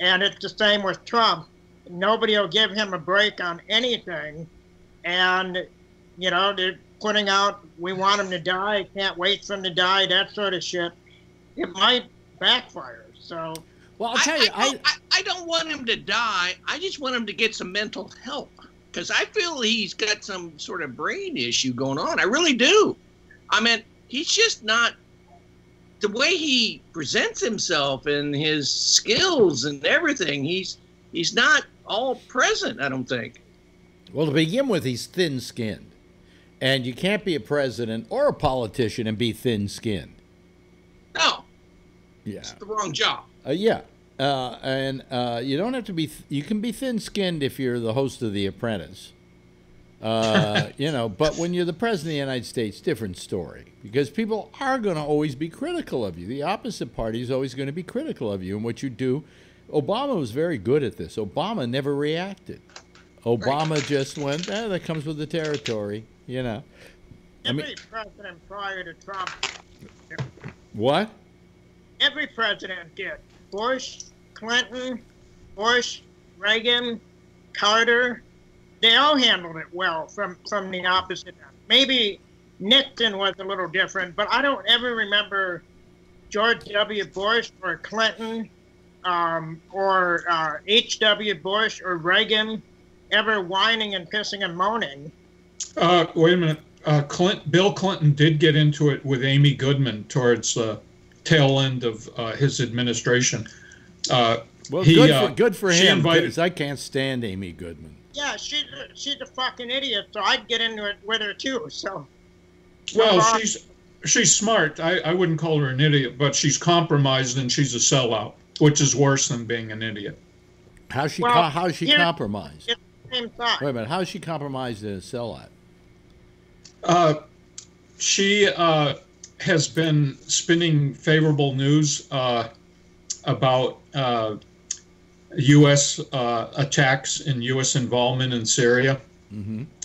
And it's the same with Trump. Nobody will give him a break on anything. And, you know, they're putting out, we want him to die, can't wait for him to die, that sort of shit. It might backfire. So, well, I'll tell you, I don't want him to die. I just want him to get some mental help because I feel he's got some sort of brain issue going on. I really do. I mean, he's just not the way he presents himself and his skills and everything. He's not all present, I don't think. Well, to begin with, he's thin-skinned. And you can't be a president or a politician and be thin-skinned. No. Yeah. It's the wrong job. Yeah. And you don't have to be, you can be thin-skinned if you're the host of The Apprentice. You know, but when you're the president of the United States, different story, because people are going to always be critical of you. The opposite party is always going to be critical of you and what you do. Obama was very good at this. Obama never reacted. Obama just went, that comes with the territory, you know. Every president prior to Trump. What? Every president did. Bush, Clinton, Bush, Reagan, Carter. They all handled it well from the opposite end. Maybe Nixon was a little different, but I don't ever remember George W. Bush or Clinton or H.W. Bush or Reagan ever whining and pissing and moaning. Wait a minute. Bill Clinton did get into it with Amy Goodman towards the tail end of his administration. Well, good for him, because I can't stand Amy Goodman. Yeah, she's a fucking idiot, so I'd get into it with her too. So, well, she's smart. I wouldn't call her an idiot, but she's compromised and she's a sellout, which is worse than being an idiot. How's she compromised? It's the same thought. Wait a minute. How is she compromised in a sellout? She has been spinning favorable news about U.S. Attacks and U.S. involvement in Syria,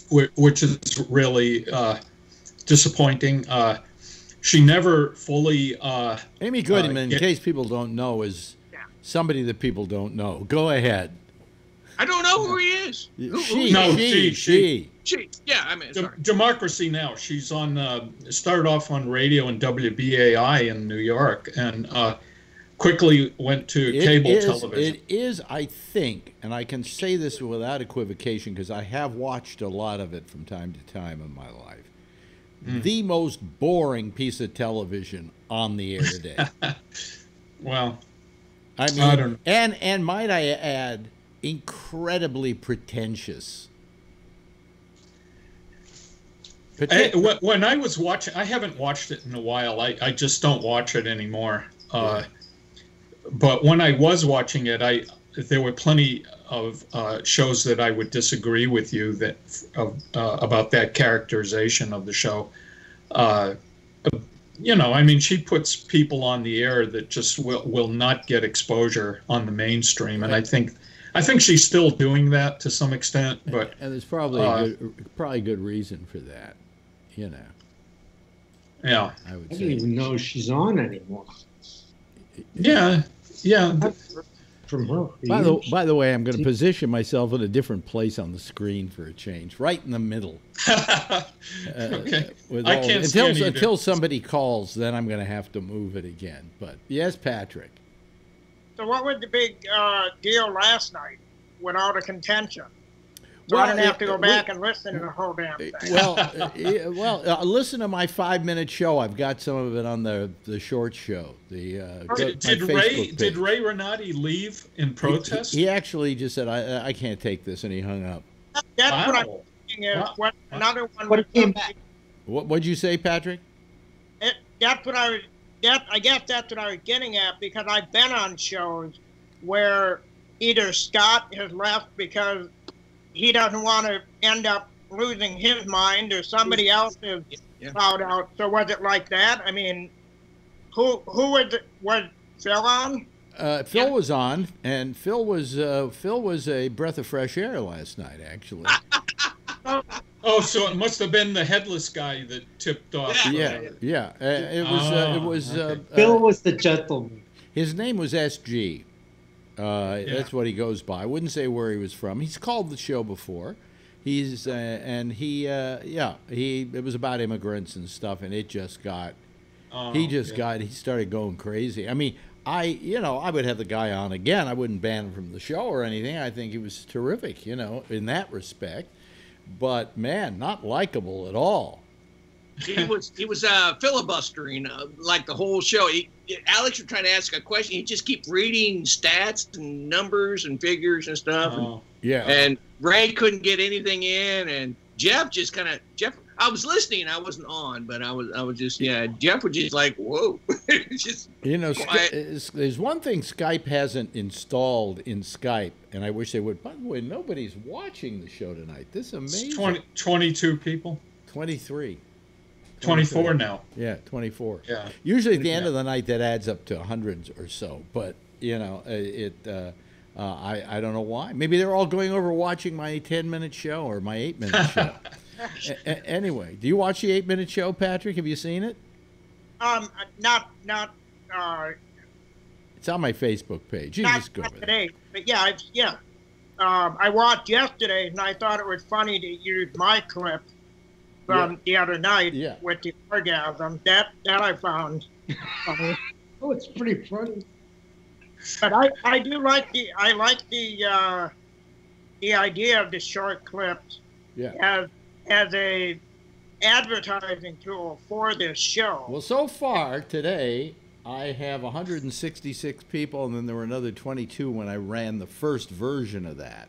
which is really disappointing. She never fully... Amy Goodman, in case people don't know, is somebody that people don't know. Go ahead. I don't know who he is. She. Yeah, I mean, sorry. Democracy Now! She's on, started off on radio in WBAI in New York, and quickly went to cable television. It is, I think, and I can say this without equivocation because I have watched a lot of it from time to time in my life, the most boring piece of television on the air today. Well, I mean, I don't know. And might I add, incredibly pretentious. When I was watching, I haven't watched it in a while. I just don't watch it anymore. But when I was watching it, there were plenty of shows that I would disagree with you about that characterization of the show. You know, I mean, she puts people on the air that just will not get exposure on the mainstream, and I think she's still doing that to some extent. But and there's probably good reason for that, you know. Yeah, I don't even know if she's on anymore. Yeah. From her. By the way, I'm going to position myself in a different place on the screen for a change, right in the middle. Okay. Until somebody calls, then I'm going to have to move it again. But yes, Patrick. So what was the big deal last night with all the contention? So I didn't have to go back and listen to the whole damn thing. Well, listen to my 5-minute show. I've got some of it on the short show. Did Ray Renati leave in protest? He actually just said, I can't take this, and he hung up. That's what I'm thinking is what another one would came back. What'd you say, Patrick? That's what I guess that's what I was getting at, because I've been on shows where either Scott has left because he doesn't want to end up losing his mind, or somebody else is plowed out. So was it like that? I mean, who was Phil on? Phil was on, and Phil was a breath of fresh air last night, actually. Oh, so it must have been the headless guy that tipped off. Yeah. It was. Phil was the gentleman. His name was SG. That's what he goes by. I wouldn't say where he was from. He's called the show before. He's it was about immigrants and stuff, and it just got. He started going crazy. I mean, I would have the guy on again. I wouldn't ban him from the show or anything. I think he was terrific, in that respect. But man, not likable at all. He was filibustering like the whole show. Alex was trying to ask a question. He just keep reading stats and numbers and figures and stuff. Yeah. And Ray couldn't get anything in, and Jeff just I was listening. I wasn't on, but I was just, yeah. Jeff was just like, whoa. Just you know, there's one thing Skype hasn't installed in Skype, and I wish they would. By the way, nobody's watching the show tonight. This is amazing. 22 people. 23. 24 now. Yeah, 24. Yeah. Usually at the end of the night, that adds up to hundreds or so. But, you know, I don't know why. Maybe they're all going over watching my 10-minute show or my 8-minute show. Anyway, do you watch the 8-minute show, Patrick? Have you seen it? Not. It's on my Facebook page. You just go with today, but yeah, I watched yesterday, and I thought it was funny to use my clip from the other night with the orgasm. That I found funny. Oh, it's pretty funny. But I do like the idea of the short clips as a advertising tool for this show. Well, so far today, I have 166 people, and then there were another 22 when I ran the first version of that.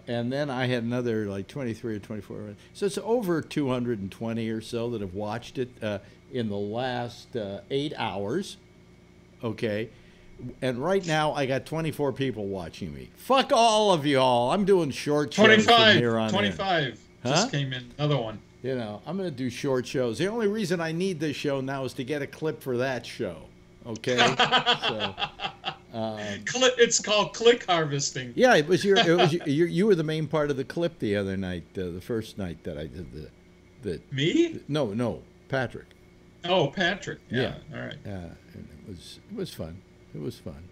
And then I had another like 23 or 24. So it's over 220 or so that have watched it in the last 8 hours. Okay. And right now I got 24 people watching me. Fuck all of y'all. I'm doing short shows 25, from here on 25. In. Just came in. Another one. You know, I'm going to do short shows. The only reason I need this show now is to get a clip for that show. Okay? So, it's called click harvesting. Yeah, it was you were the main part of the clip the other night, the first night that I did the Me? No, Patrick. Oh, Patrick. Yeah. All right. And it was fun. It was fun.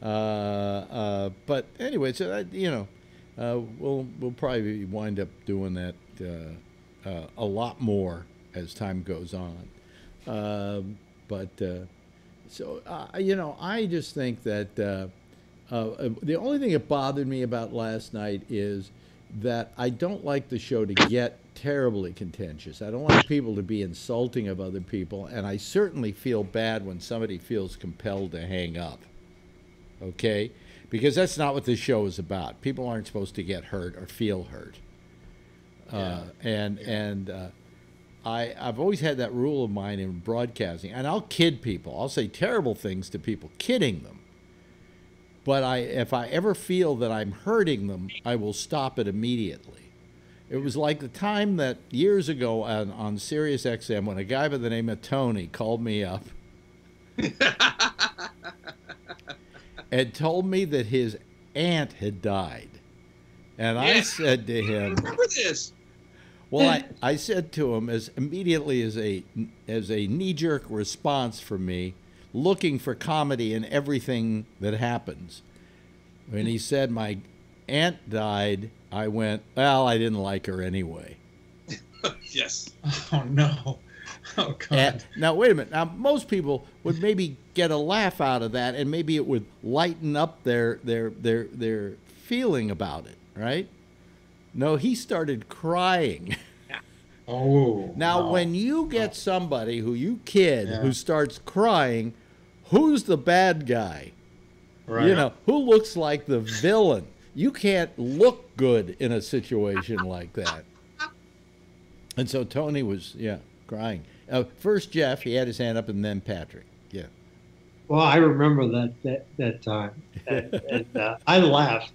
But anyway, so we'll probably wind up doing that a lot more as time goes on. I just think that the only thing that bothered me about last night is that I don't like the show to get terribly contentious. I don't like people to be insulting of other people, and I certainly feel bad when somebody feels compelled to hang up. Okay? Because that's not what this show is about. People aren't supposed to get hurt or feel hurt. I've always had that rule of mine in broadcasting, and I'll kid people. I'll say terrible things to people, kidding them. But if I ever feel that I'm hurting them, I will stop it immediately. It was like the time that years ago on Sirius XM when a guy by the name of Tony called me up and told me that his aunt had died. And I said to him, I remember this. Well, I said to him as immediately as a knee-jerk response from me, looking for comedy in everything that happens. When he said my aunt died, I went, well, I didn't like her anyway. Yes. Oh, no. Oh, God. Now, wait a minute. Now, most people would maybe get a laugh out of that, and maybe it would lighten up their feeling about it, right? No, he started crying. Oh. Now, when you get somebody who you kid who starts crying, who's the bad guy? Right. You know, who looks like the villain? You can't look good in a situation like that. And so Tony was, crying. First Jeff, he had his hand up, and then Patrick. Yeah. Well, I remember that time, and I laughed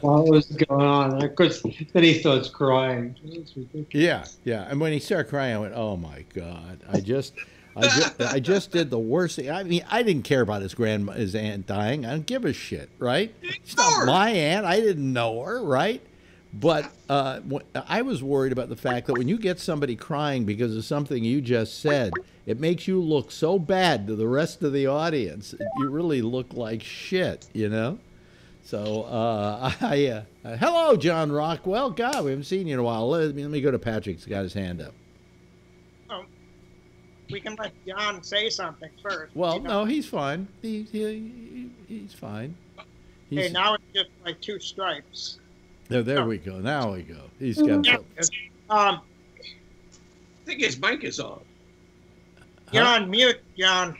while it was going on. And of course, then he starts crying. It's ridiculous. Yeah. And when he started crying, I went, "Oh my God! I just did the worst thing. I mean, I didn't care about his aunt dying. I don't give a shit, right? She's not my aunt. I didn't know her, right? But I was worried about the fact that when you get somebody crying because of something you just said, it makes you look so bad to the rest of the audience. You really look like shit, you know? So, hello, John Rockwell. God, we haven't seen you in a while. Let me go to Patrick. He's got his hand up. Oh, we can let John say something first. Well, no, he's fine. He's fine. Okay, now it's just like two stripes. There we go. Now we go. He's got I think his mic is on. You're on mute, John.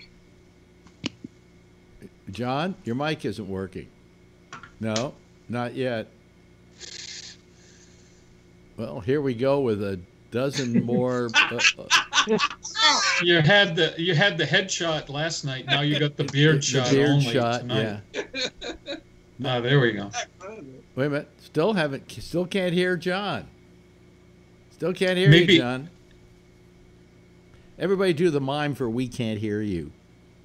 John, your mic isn't working. No, not yet. Well, here we go with a dozen more. You had the headshot last night. Now you got the beard shot. The beard only shot. Tonight. Yeah. There we go. Wait a minute. Still can't hear John. Still can't hear you, John. Everybody do the mime for "We Can't Hear You."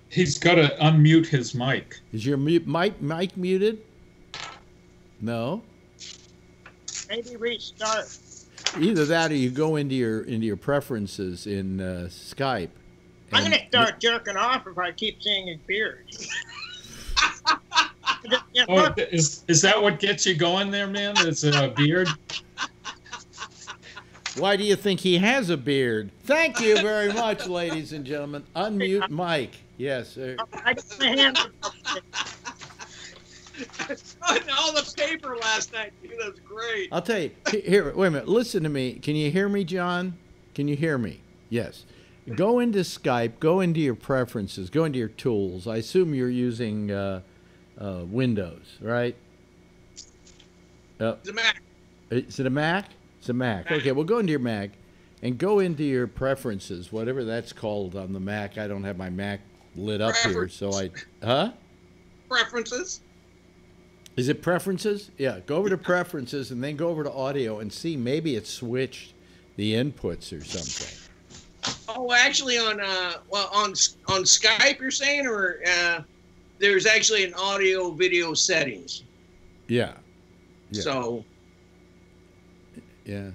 He's got to unmute his mic. Is your mic muted? No. Maybe restart. Either that, or you go into your preferences in Skype. I'm gonna start jerking off if I keep seeing his beard. Oh, is that what gets you going there, man? Is a beard? Why do you think he has a beard? Thank you very much, ladies and gentlemen. Unmute Mike. Yes, sir. I got my hand. All the paper last night, dude. That was great. I'll tell you. Here, wait a minute. Listen to me. Can you hear me, John? Can you hear me? Yes. Go into Skype. Go into your preferences. Go into your tools. I assume you're using Windows, right? It's a Mac. Is it a Mac? It's a Mac. Okay, well, go into your Mac and go into your preferences, whatever that's called on the Mac. I don't have my Mac lit up here, so Preferences. Is it preferences? Yeah, go over to preferences and then go over to audio and see maybe it switched the inputs or something. Oh, actually, on Skype, you're saying, or there's actually an audio video settings. Yeah. So. Yeah.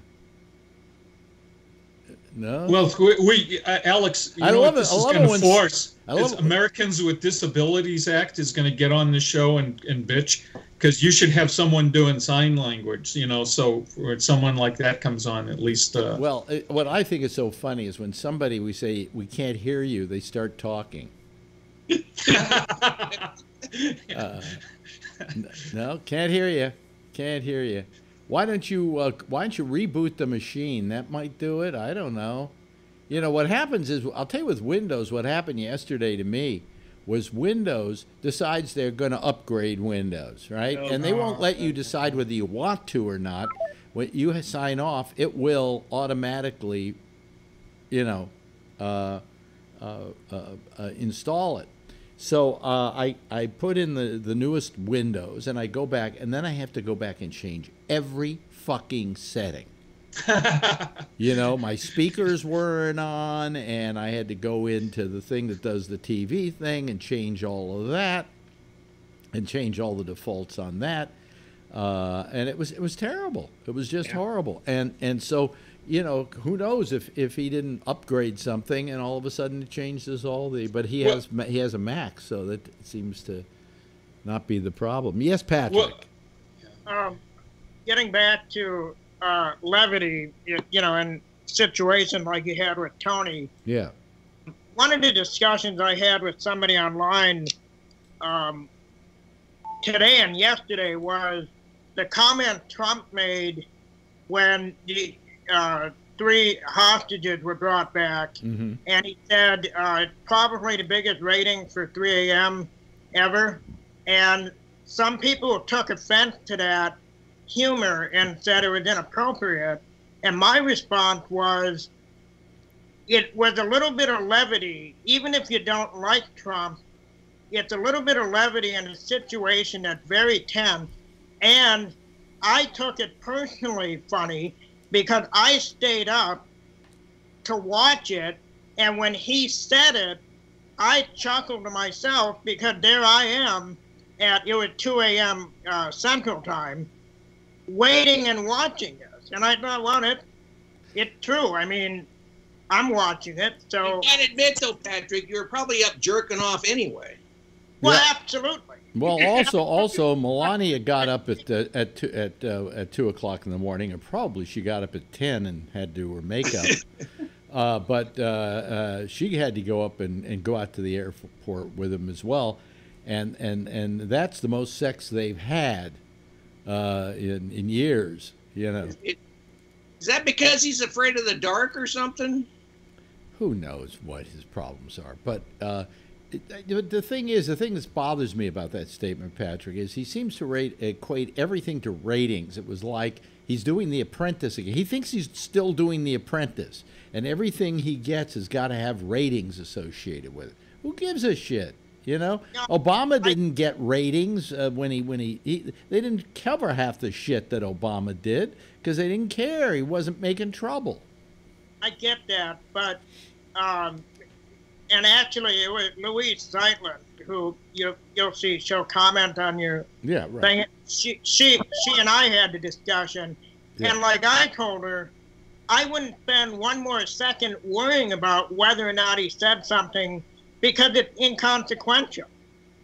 No. Well, we Alex, you know what this is going to force? Americans with Disabilities Act is going to get on the show and bitch, because you should have someone doing sign language, so when someone like that comes on, at least. Well, what I think is so funny is when we say, "We can't hear you," they start talking. No, can't hear you. Can't hear you. Why don't you reboot the machine? That might do it. I don't know. What happens is, I'll tell you with Windows, what happened yesterday to me was Windows decides they're going to upgrade Windows, right? And they won't let you decide whether you want to or not. When you sign off, it will automatically, install it. So I put in the newest Windows, and I go back, and then I have to go back and change every fucking setting. My speakers weren't on, and I had to go into the thing that does the TV thing and change all of that, and change all the defaults on that. And it was terrible. It was just horrible. And so, who knows if he didn't upgrade something and all of a sudden it changes all the. But he has a Mac, so that seems to not be the problem. Yes, Patrick. Getting back to levity, in situation like you had with Tony. Yeah. One of the discussions I had with somebody online today and yesterday was the comment Trump made when the 3 hostages were brought back, and he said probably the biggest rating for 3 a.m. ever, and some people took offense to that humor and said it was inappropriate, and my response was, it was a little bit of levity. Even if you don't like Trump, it's a little bit of levity in a situation that's very tense, and I took it personally funny because I stayed up to watch it, and when he said it, I chuckled to myself because there I am it was 2 a.m. Central Time, waiting and watching this. And I thought, well, it's true. I mean, I'm watching it, so... You can't admit, though, Patrick, you're probably up jerking off anyway. Well, absolutely. Well, also, Melania got up at 2 o'clock in the morning, and probably she got up at 10 and had to do her makeup. But she had to go up and go out to the airport with him as well, and that's the most sex they've had in years. Is that because he's afraid of the dark or something? Who knows what his problems are, but. The thing that bothers me about that statement, Patrick, is he seems to equate everything to ratings. It was like he's doing The Apprentice again. He thinks he's still doing The Apprentice, and everything he gets has got to have ratings associated with it. Who gives a shit? You know, Obama didn't get ratings when they didn't cover half the shit that Obama did because they didn't care. He wasn't making trouble. I get that, but and actually it was Louise Zeitlin who you'll see. She'll comment on your thing. She and I had the discussion, and like I told her, I wouldn't spend one more second worrying about whether or not he said something, because it's inconsequential.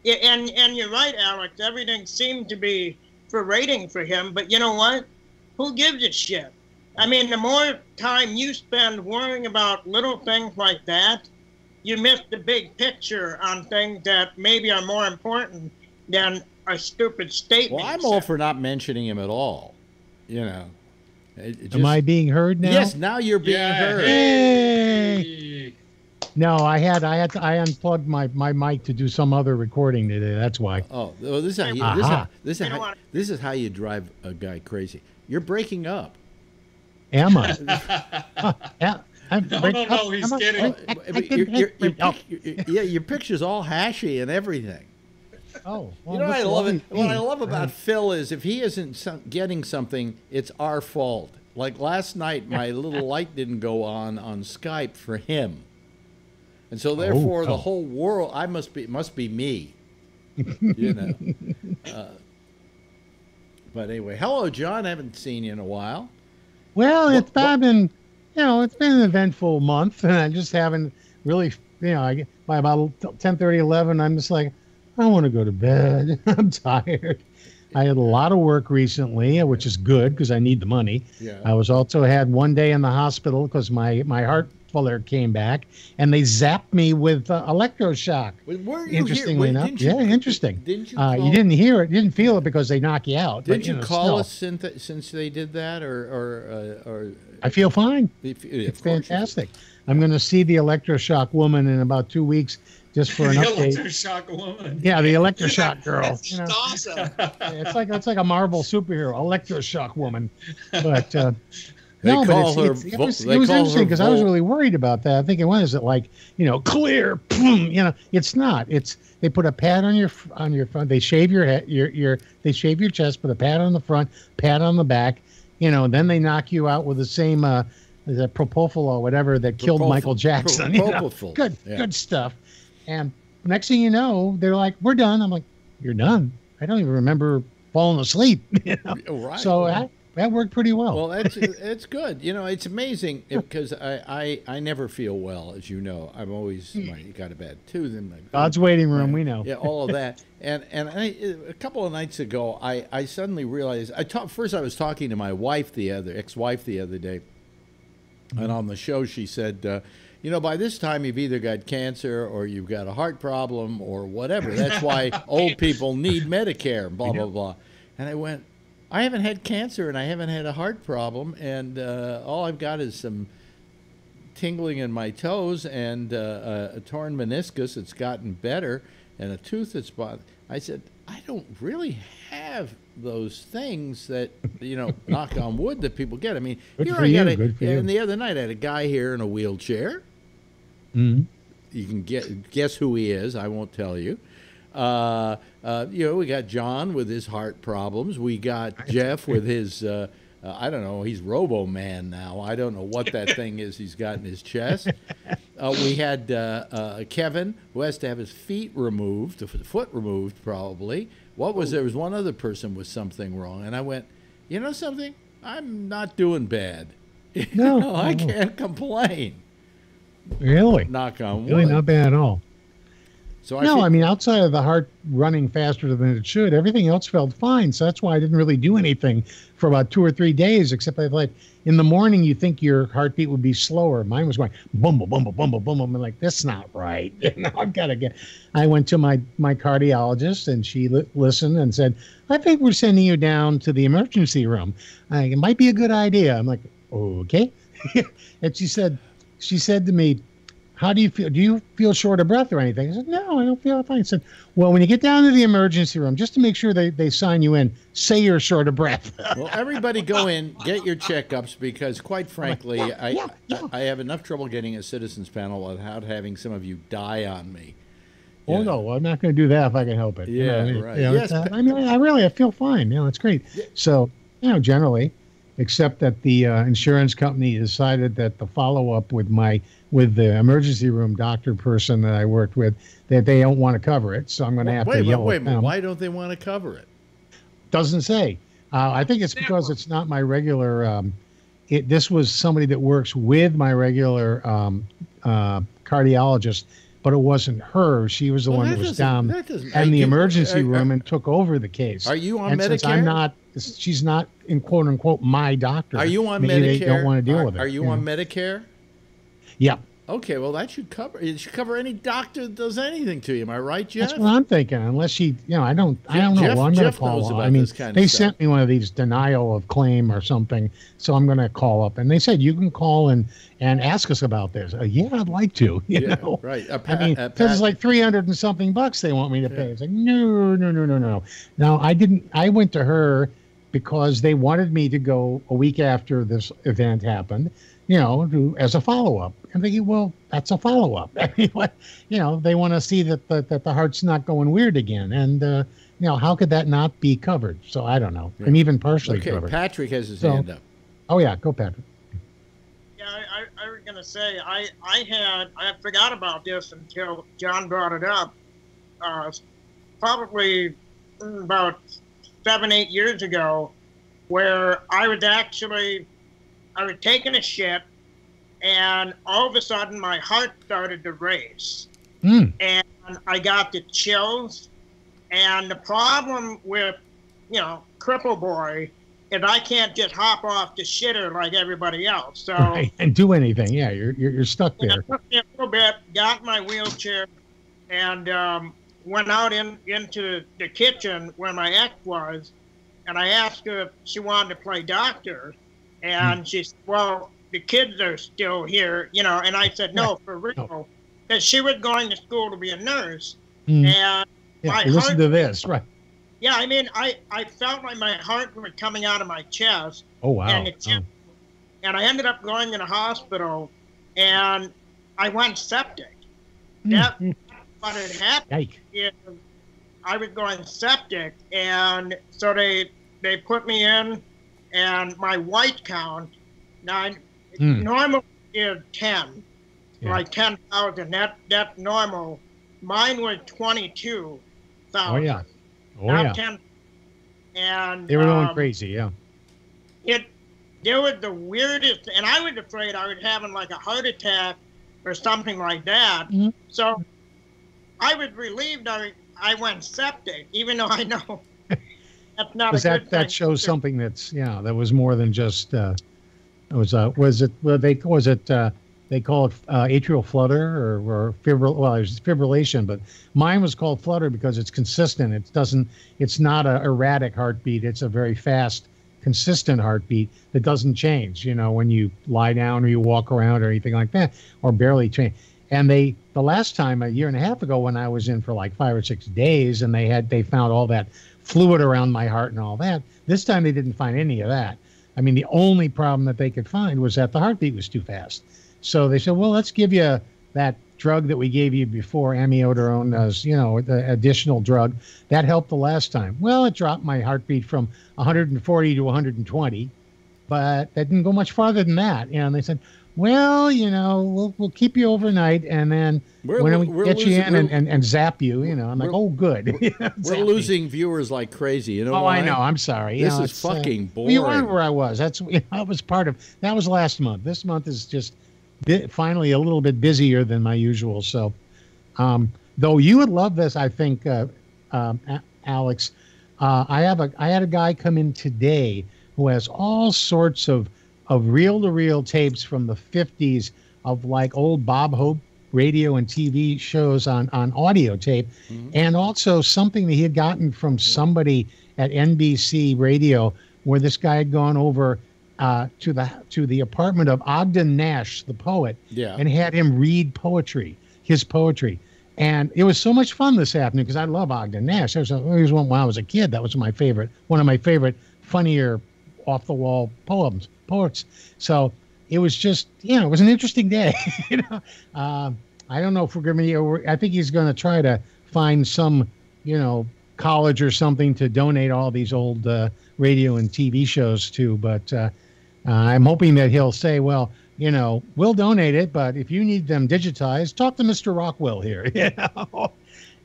And you're right, Alex. Everything seemed to be for rating for him. But you know what? Who gives a shit? I mean, the more time you spend worrying about little things like that, you miss the big picture on things that maybe are more important than a stupid statement. Well, I'm all for not mentioning him at all. You know. Am I being heard now? Yes, now you're being heard. Hey! No, I unplugged my mic to do some other recording today. That's why. Oh, well, this is how you drive a guy crazy. You're breaking up. Am I? No, he's kidding. Your picture's all hashy and everything. Oh, well, you know what I love about Phil is if he isn't getting something, it's our fault. Like last night, my little light didn't go on Skype for him. And so, therefore, the whole world, it must be me, you know. But anyway, hello, John. I haven't seen you in a while. Well, it's been an eventful month, and I just haven't really, by about 10:30, 11, I'm just like, I want to go to bed. I'm tired. I had a lot of work recently, which is good because I need the money. Yeah. I had one day in the hospital because my heart filler came back, and they zapped me with electroshock. Interestingly enough, interesting. Didn't you? You didn't hear it, didn't feel it because they knock you out. Didn't you call us since they did that, or? I feel fine. It's fantastic. I'm going to see the electroshock woman in about 2 weeks. Just for an update. The electroshock woman. Yeah, the electroshock girl. That's awesome. It's like a Marvel superhero, electroshock woman. But it was interesting because I was really worried about that. I'm thinking, what is it like? Clear. It's not. It's they put a pad on your front. They shave your head. They shave your chest. Put a pad on the front, pad on the back. Then they knock you out with the same the propofol or whatever that killed Michael Jackson. Good stuff. And next thing you know, they're like, "We're done." I'm like, "You're done?" I don't even remember falling asleep. Right. So that worked pretty well. Well, it's good. It's amazing because I never feel well, as you know. I'm always got a bad tooth in my God's waiting room. We know. Yeah, all of that. And a couple of nights ago, I suddenly realized first I was talking to my ex-wife the other day, and on the show she said. By this time you've either got cancer or you've got a heart problem or whatever. That's why old people need Medicare, blah, blah, blah. And I went, I haven't had cancer and I haven't had a heart problem. And all I've got is some tingling in my toes and a torn meniscus that's gotten better and a tooth that's bothered. I said, I don't really have those things that, knock on wood, that people get. I mean, Good for you. And the other night I had a guy here in a wheelchair. Mm-hmm. You can guess who he is. I won't tell you. We got John with his heart problems. We got Jeff with his, I don't know, he's Robo-Man now. I don't know what that thing is he's got in his chest. We had Kevin, who has to have his feet removed, the foot removed probably. There was one other person with something wrong. And I went, you know something? I'm not doing bad. No. I can't complain. Really? Knock on wood. Really not bad at all. So I mean, outside of the heart running faster than it should, everything else felt fine. So that's why I didn't really do anything for about 2 or 3 days, except in the morning, you think your heartbeat would be slower. Mine was going bumble, bumble, bumble, bumble. I'm like, that's not right. I went to my cardiologist and she listened and said, I think we're sending you down to the emergency room. It might be a good idea. I'm like, okay. And she said to me, how do you feel? Do you feel short of breath or anything? I said, no, I don't feel fine. I said, well, when you get down to the emergency room, just to make sure they sign you in, say you're short of breath. Well, everybody go in, get your checkups, because quite frankly, I have enough trouble getting a citizens panel without having some of you die on me. Oh, no, I'm not going to do that if I can help it. Yeah, right. Yes, I mean, I feel fine. It's great. So, generally, except that the insurance company decided that the follow-up with the emergency room doctor person that I worked with, that they don't want to cover it. So I'm going to have to yell at them. Why don't they want to cover it? Doesn't say. I think it's because it's not my regular. This was somebody that works with my regular cardiologist, but it wasn't her. She was the one that was down in the emergency room and took over the case. Are you on Medicare? Since I'm not, she's not in quote unquote my doctor. Are you on Medicare? They don't want to deal with it. Are you on Medicare? Yeah. Okay, well that should cover. It should cover any doctor that does anything to you. Am I right, Jeff? That's what I'm thinking. Unless she, I don't know. Well, I'm going to call up. I mean, they sent me one of these denial of claim or something, so I'm going to call up. And they said you can call and ask us about this. Yeah, I'd like to. You know, right? I mean, because it's like $300 and something bucks they want me to pay. It's like no. Now I didn't. I went to her because they wanted me to go a week after this event happened. As a follow-up. I'm thinking, well, that's a follow-up. I mean, they want to see that the heart's not going weird again. And, how could that not be covered? So I don't know. Yeah. I'm even partially covered. Patrick has his hand up. Oh, yeah. Go, Patrick. Yeah, I was going to say, I forgot about this until John brought it up. Probably about 7-8 years ago, where I was taking a shit, and all of a sudden my heart started to race. And I got the chills. And the problem with, Cripple Boy is I can't just hop off the shitter like everybody else. So right. And do anything. Yeah, you're stuck there. I took me a little bit, got my wheelchair, and went out into the kitchen where my ex was, and I asked her if she wanted to play doctor. And she said, well, the kids are still here, and I said, no, for real, because she was going to school to be a nurse. And my listen heart, to this, right? Yeah, I mean, I felt like my heart was coming out of my chest. Oh, wow. And I ended up going to the hospital, and I went septic. What had happened is I was going septic, and so they put me in. And my white count, normal is 10, like 10,000. That's normal. Mine was 22,000. Oh, yeah. Not 10. And they were going crazy, yeah. It was the weirdest, and I was afraid I was having like a heart attack or something like that. So I was relieved I went septic, even though I know. That's not that shows something that's that was more than just they call it atrial flutter or there's fibrillation, but mine was called flutter because it's consistent. It's not an erratic heartbeat. It's a very fast, consistent heartbeat that doesn't change, when you lie down or you walk around or anything like that, or barely change. And the last time, a year and a half ago, when I was in for like 5 or 6 days, and they found all that fluid around my heart and all that. This time they didn't find any of that. I mean, the only problem that they could find was that the heartbeat was too fast. So they said, well, let's give you that drug that we gave you before, amiodarone, the additional drug. That helped the last time. Well, it dropped my heartbeat from 140 to 120, but that didn't go much farther than that. And they said, well, we'll keep you overnight, and then when we get you in and zap you, I'm like, oh, good. We're losing viewers like crazy. I know. I'm sorry. This is fucking boring. You weren't where I was. That was that was last month. This month is just finally a little bit busier than my usual. So, though you would love this, I think, Alex. I had a guy come in today who has all sorts of reel-to-reel tapes from the 50s of like old Bob Hope radio and TV shows on audio tape, and also something that he had gotten from somebody at NBC Radio where this guy had gone over to the apartment of Ogden Nash, the poet, Yeah. and had him read his poetry. And it was so much fun this afternoon because I love Ogden Nash. He was one when I was a kid. That was one of my favorite, funnier, off the wall poets. So it was just, it was an interesting day. I don't know if we're going to be. I think he's going to try to find some, college or something to donate all these old radio and TV shows to. But I'm hoping that he'll say, well, we'll donate it, but if you need them digitized, talk to Mr. Rockwell here,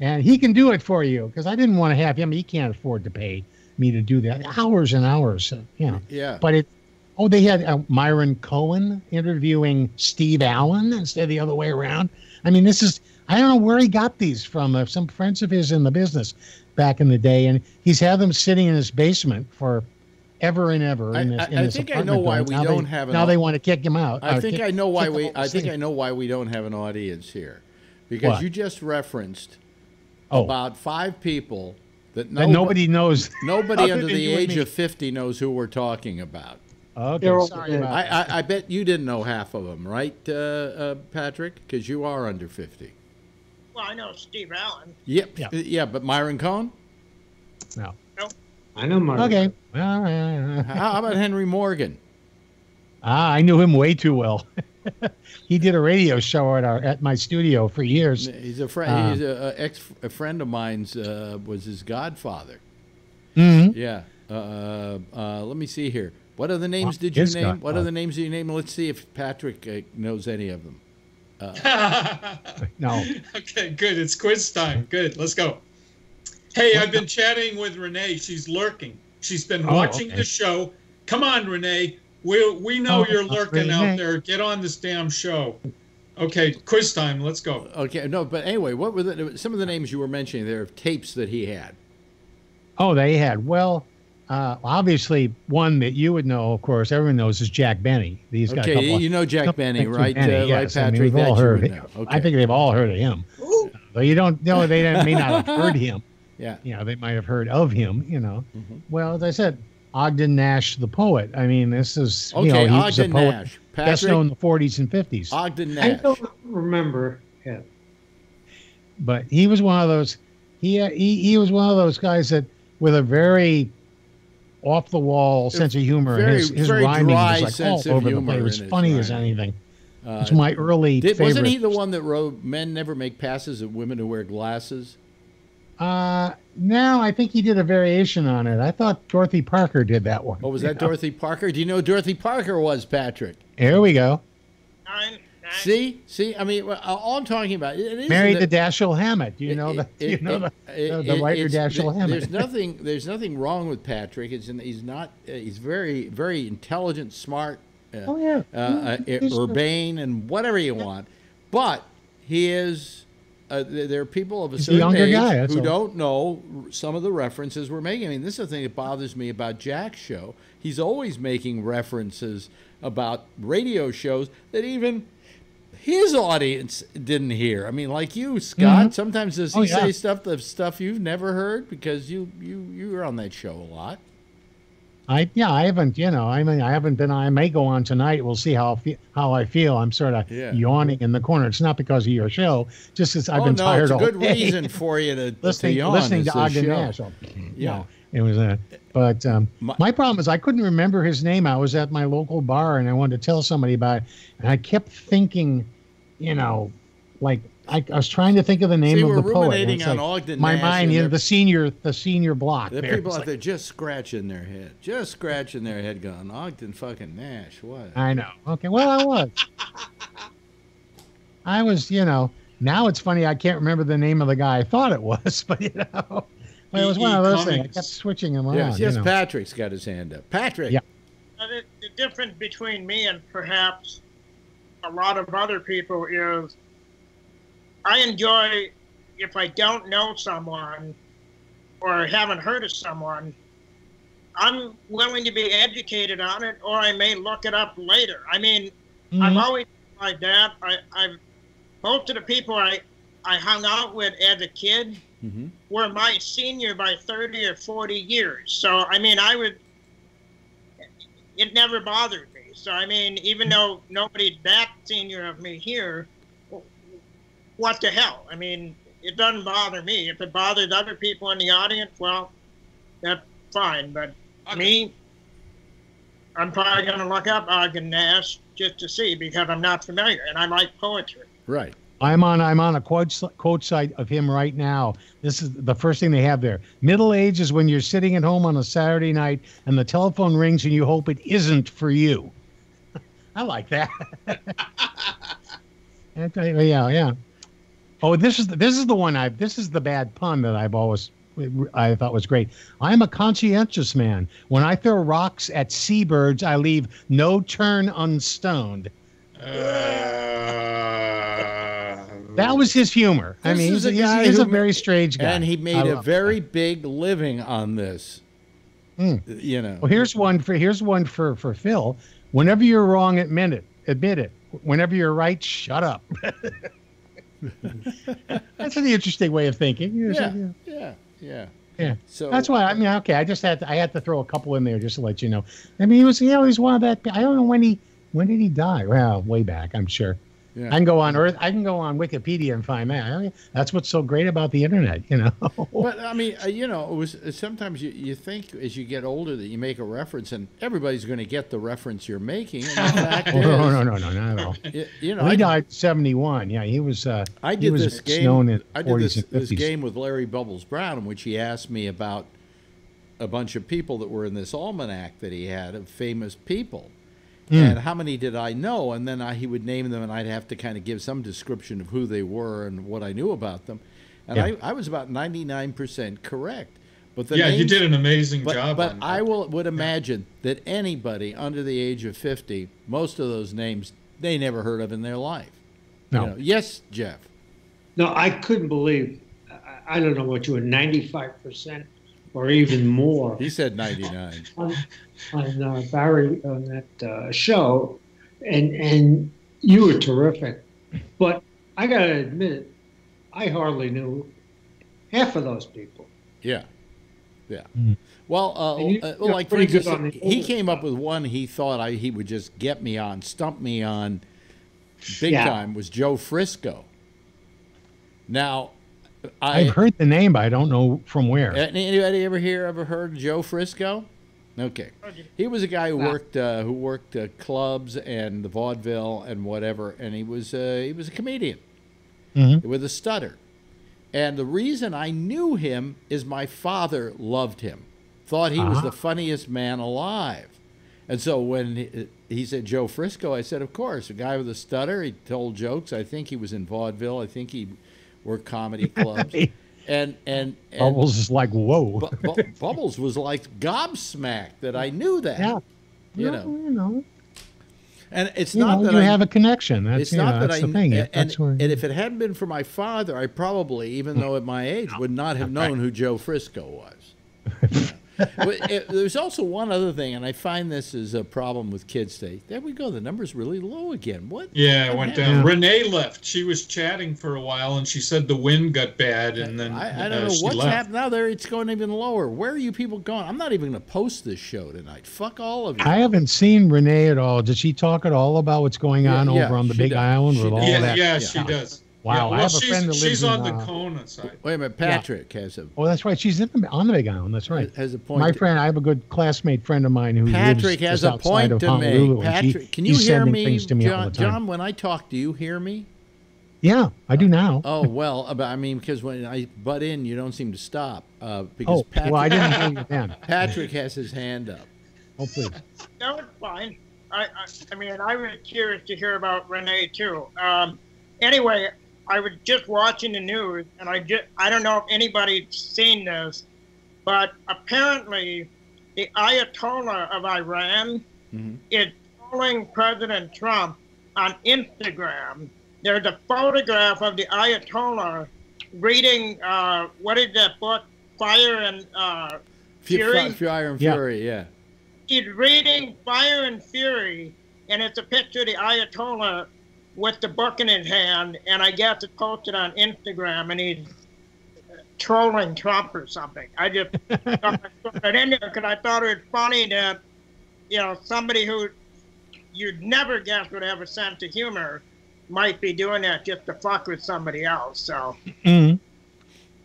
and he can do it for you. Because I didn't want to have him. He can't afford to pay me to do that. Hours and hours, Yeah. But they had Myron Cohen interviewing Steve Allen instead of the other way around. I mean, I don't know where he got these from. Some friends of his in the business back in the day, and he's had them sitting in his basement for ever and ever. I think I know why we don't have. Now they want to kick him out. I think I know why we don't have an audience here, because you just referenced about 5 people that nobody knows. Nobody under the age of 50 knows who we're talking about. Okay, sorry about that. I bet you didn't know half of them, right, Patrick? Because you are under 50. Well, I know Steve Allen. Yep. Yeah, but Myron Cohen? No. Nope. I know Myron. Okay. How about Henry Morgan? I knew him way too well. He did a radio show at my studio for years. He's a friend. A friend of mine's was his godfather. Mm-hmm. Yeah. Let me see here. What other names did you name? What other names did you name? Let's see if Patrick knows any of them. No. Okay, good. It's quiz time. Good. Let's go. Hey, I've been chatting with Renee. She's lurking. She's been watching the show. Come on, Renee. We know you're lurking out there. Get on this damn show. Okay, quiz time. Let's go. Okay, no, but anyway, what were some of the names you were mentioning there of tapes that he had? Oh, they had. Well, obviously, one that you would know, of course, everyone knows, is Jack Benny. He's got a couple you know Jack Benny, right? Benny, right, yes. Patrick? We've all heard of him. Okay. I think they've all heard of him. Though you don't know, they may not have heard him. Yeah. They might have heard of him, Mm-hmm. Well, as I said, Ogden Nash, the poet. I mean, this is, he was a poet Nash. best known in the 40s and 50s. Ogden Nash. I don't remember him. But he was one of those, he was one of those guys that, with a very off-the-wall sense of humor. His rhyming was like all over the place. It was funny as anything. It's my early favorite. Wasn't he the one that wrote "Men Never Make Passes at Women Who Wear Glasses"? No, I think he did a variation on it. I thought Dorothy Parker did that one. Oh, was that Dorothy Parker? Do you know who Dorothy Parker was, Patrick? Here we go. See. I mean, all I'm talking about married to Dashiell Hammett. Do you know the writer Dashiell Hammett? There's nothing wrong with Patrick. He's very, very intelligent, smart, urbane, and whatever you want. But he is. There are people of a certain age who don't know some of the references we're making. I mean, this is the thing that bothers me about Jack's show. He's always making references about radio shows that even his audience didn't hear. I mean, like you, Scott. Sometimes does he say stuff you've never heard because you were on that show a lot. I haven't. I haven't been. I may go on tonight. We'll see how I feel. I'm sort of yawning in the corner. It's not because of your show. Just as I've been tired all day. It's a good reason for you to yawn. Listening to Ogden Nash. It was but my problem is I couldn't remember his name. I was at my local bar and I wanted to tell somebody about it, and I kept thinking, like I was trying to think of the name of the poet. On Ogden my Nash mind, the senior block. There are people out there just scratching their head, going, Ogden fucking Nash. What? I know. Okay, well, I was, now it's funny. I can't remember the name of the guy I thought it was, but well, it was one of those things. I kept switching them around. Yes, Patrick's got his hand up. Patrick. Yeah. The difference between me and perhaps a lot of other people is I enjoy, if I don't know someone or haven't heard of someone, I'm willing to be educated on it, or I may look it up later. I mean, I've always been like that. Most of the people I hung out with as a kid were my senior by 30 or 40 years. So, I mean, I would, it never bothered me. So, I mean, even though nobody's that senior of me here, what the hell? I mean, it doesn't bother me. If it bothers other people in the audience, well, that's fine. But me, I'm probably going to look up Ogden Nash just to see, because I'm not familiar, and I like poetry. Right. I'm on a quote site of him right now. This is the first thing they have there. Middle age is when you're sitting at home on a Saturday night and the telephone rings and you hope it isn't for you. I like that. Yeah. Oh, this is the one this is the bad pun that I thought was great. I'm a conscientious man. When I throw rocks at seabirds, I leave no turn unstoned. That was his humor. I mean, he's a very strange guy. And he made a very big living on this. You know. Well, here's one for Phil. Whenever you're wrong, admit it. Whenever you're right, shut up. That's an interesting way of thinking. Yeah. So that's why I had to throw a couple in there just to let you know. I mean, he's one of that. I don't know when did he die? Well, way back, I'm sure. Yeah. I can go on Wikipedia and find that. I mean, that's what's so great about the internet, you know. But I mean, it was sometimes you think as you get older that you make a reference and everybody's going to get the reference you're making. And the fact is, no, not at all. You know, he died in 71. Yeah, he was. I did this game with Larry Bubbles Brown, in which he asked me about a bunch of people that were in this almanac that he had of famous people. And how many did I know? And then he would name them, and I'd have to kind of give some description of who they were and what I knew about them. And I was about 99% correct. But you did an amazing job. But I would imagine that anybody under the age of 50, most of those names they never heard of in their life. No. You know, yes, Jeff. No, I couldn't believe. I don't know what you were, 95%. Or even more. He said 99. on Barry on that show, and you were terrific. But I gotta admit, I hardly knew half of those people. Yeah. Well, like for instance, he came up with one he thought he would just get me on, stump me on, big time. Was Joe Frisco. Now. I've heard the name, but I don't know from where. Anybody ever heard of Joe Frisco? Okay, he was a guy who worked clubs and the vaudeville and whatever, and he was a comedian with a stutter. And the reason I knew him is my father loved him, thought he was the funniest man alive, and so when he said Joe Frisco, I said, of course, a guy with a stutter. He told jokes. I think he was in vaudeville. I think he worked comedy clubs. And Bubbles is like, whoa. Bubbles was like gobsmacked that I knew that. Yeah. You know. And it's you not know, that you I have a connection. It's not that I. And if it hadn't been for my father, I probably, even though at my age, would not have known who Joe Frisco was. There's also one other thing, and I find this is a problem with kids today. There we go. The number's really low again. What? Yeah, it went down. Yeah. Renee left. She was chatting for a while, and she said the wind got bad, and then I don't know what's happened now. It's going even lower. Where are you people going? I'm not even going to post this show tonight. Fuck all of you. I haven't seen Renee at all. Does she talk at all about what's going on over on the Big Island with all that? Yeah, she does. Wow, yeah, well, I have a friend that lives she's on the Kona side. Wait a minute, Patrick has a. Oh, that's right. She's on the Big Island. That's right. Has a point. My friend, I have a good classmate friend of mine who Patrick lives has a point to make. Patrick, can you hear me, John? John, when I talk, do you hear me? Yeah, I do now. Oh well, I mean, because when I butt in, you don't seem to stop. Because Patrick, well, I didn't hear you then. Patrick has his hand up. Oh, please. No, it's fine. I mean, I was curious to hear about Renee too. Anyway. I was just watching the news, and I don't know if anybody's seen this, but apparently the Ayatollah of Iran is trolling President Trump on Instagram. There's a photograph of the Ayatollah reading, what is that book, Fire and Fury? Fire and Fury, yeah. He's reading Fire and Fury, and it's a picture of the Ayatollah with the book in his hand, and I guess it's posted on Instagram, and he's trolling Trump or something. I just thought I'd put it in there because I thought it was funny that somebody who you'd never guess would have a sense of humor might be doing that just to fuck with somebody else. So, Mm-hmm.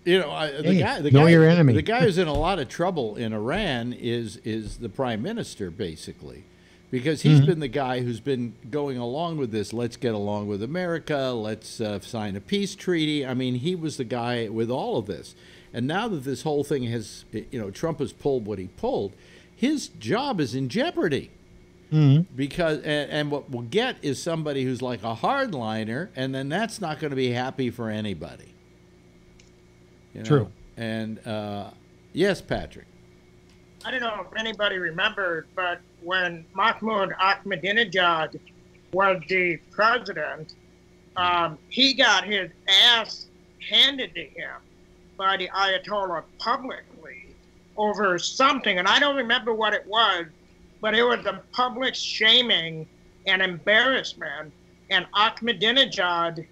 Know your enemy. The guy who's in a lot of trouble in Iran is the prime minister, basically, because he's been the guy who's been going along with this. Let's get along with America. Let's sign a peace treaty. I mean, he was the guy with all of this. And now that this whole thing has, Trump has pulled what he pulled, his job is in jeopardy. Because and what we'll get is somebody who's like a hardliner, and then that's not going to be happy for anybody. True. And yes, Patrick. I don't know if anybody remembered, but when Mahmoud Ahmadinejad was the president, he got his ass handed to him by the Ayatollah publicly over something, and I don't remember what it was, but it was a public shaming and embarrassment, and Ahmadinejad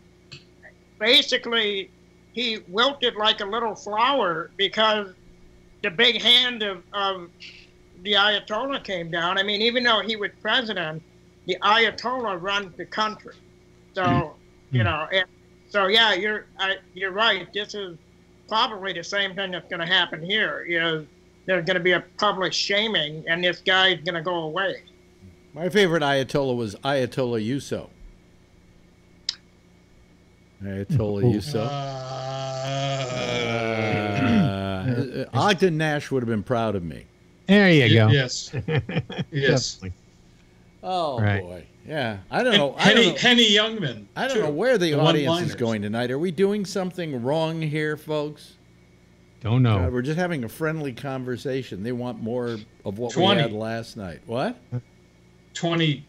basically, he wilted like a little flower because the big hand of the Ayatollah came down. I mean, even though he was president, the Ayatollah runs the country. So, so yeah, you're right. This is probably the same thing that's going to happen here. There's going to be a public shaming, and this guy's going to go away. My favorite Ayatollah was Ayatollah Yusuf. Ayatollah Yusuf. Ogden Nash would have been proud of me. There you go. Yes. Yes. Oh, right. Boy. Yeah. I don't know. Henny Youngman. I don't know where the audience is going tonight. Are we doing something wrong here, folks? Don't know. We're just having a friendly conversation. They want more of what we had last night. What? 20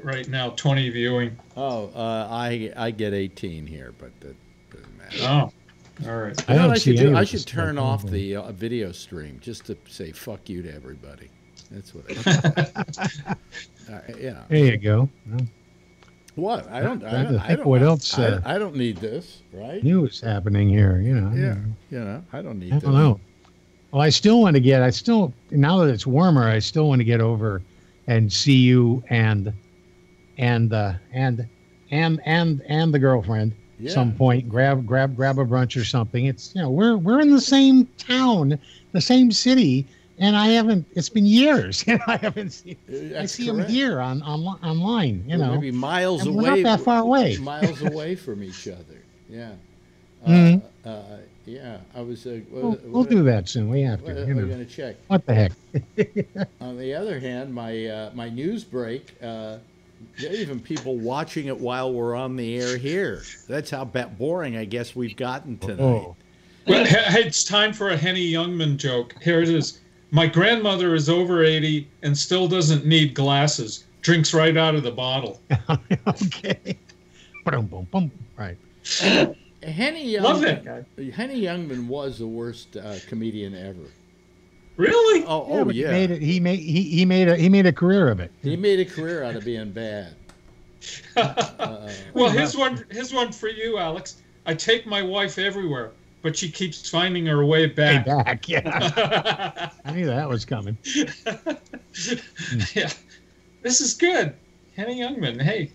right now, 20 viewing. Oh, I get 18 here, but that doesn't matter. Oh, all right. I should turn off the video stream just to say fuck you to everybody. That's what I should. Yeah. There you go. What? I don't need this, right? New is happening here, Yeah. I don't need this. I don't know. Well, I still want to get. Now that it's warmer, I still want to get over and see you and the girlfriend some point. Grab a brunch or something. It's we're in the same town, the same city. And I haven't. It's been years. I haven't seen. I see them here online. Maybe miles away. We're not that far away. Miles away from each other. Yeah. Yeah. I was. We'll do that soon. We have to. We're going to check. What the heck? On the other hand, my news break. There are even people watching it while we're on the air here. That's how boring I guess we've gotten tonight. Oh. Well, it's time for a Henny Youngman joke. Here it is. My grandmother is over 80 and still doesn't need glasses. Drinks right out of the bottle. Okay. Right. Henny Youngman was the worst comedian ever. Really? Oh yeah. He made a career of it. He made a career out of being bad. Well, here's one for you, Alex. I take my wife everywhere, but she keeps finding her way back. Yeah. I knew that was coming. Yeah. This is good. Henny Youngman, hey.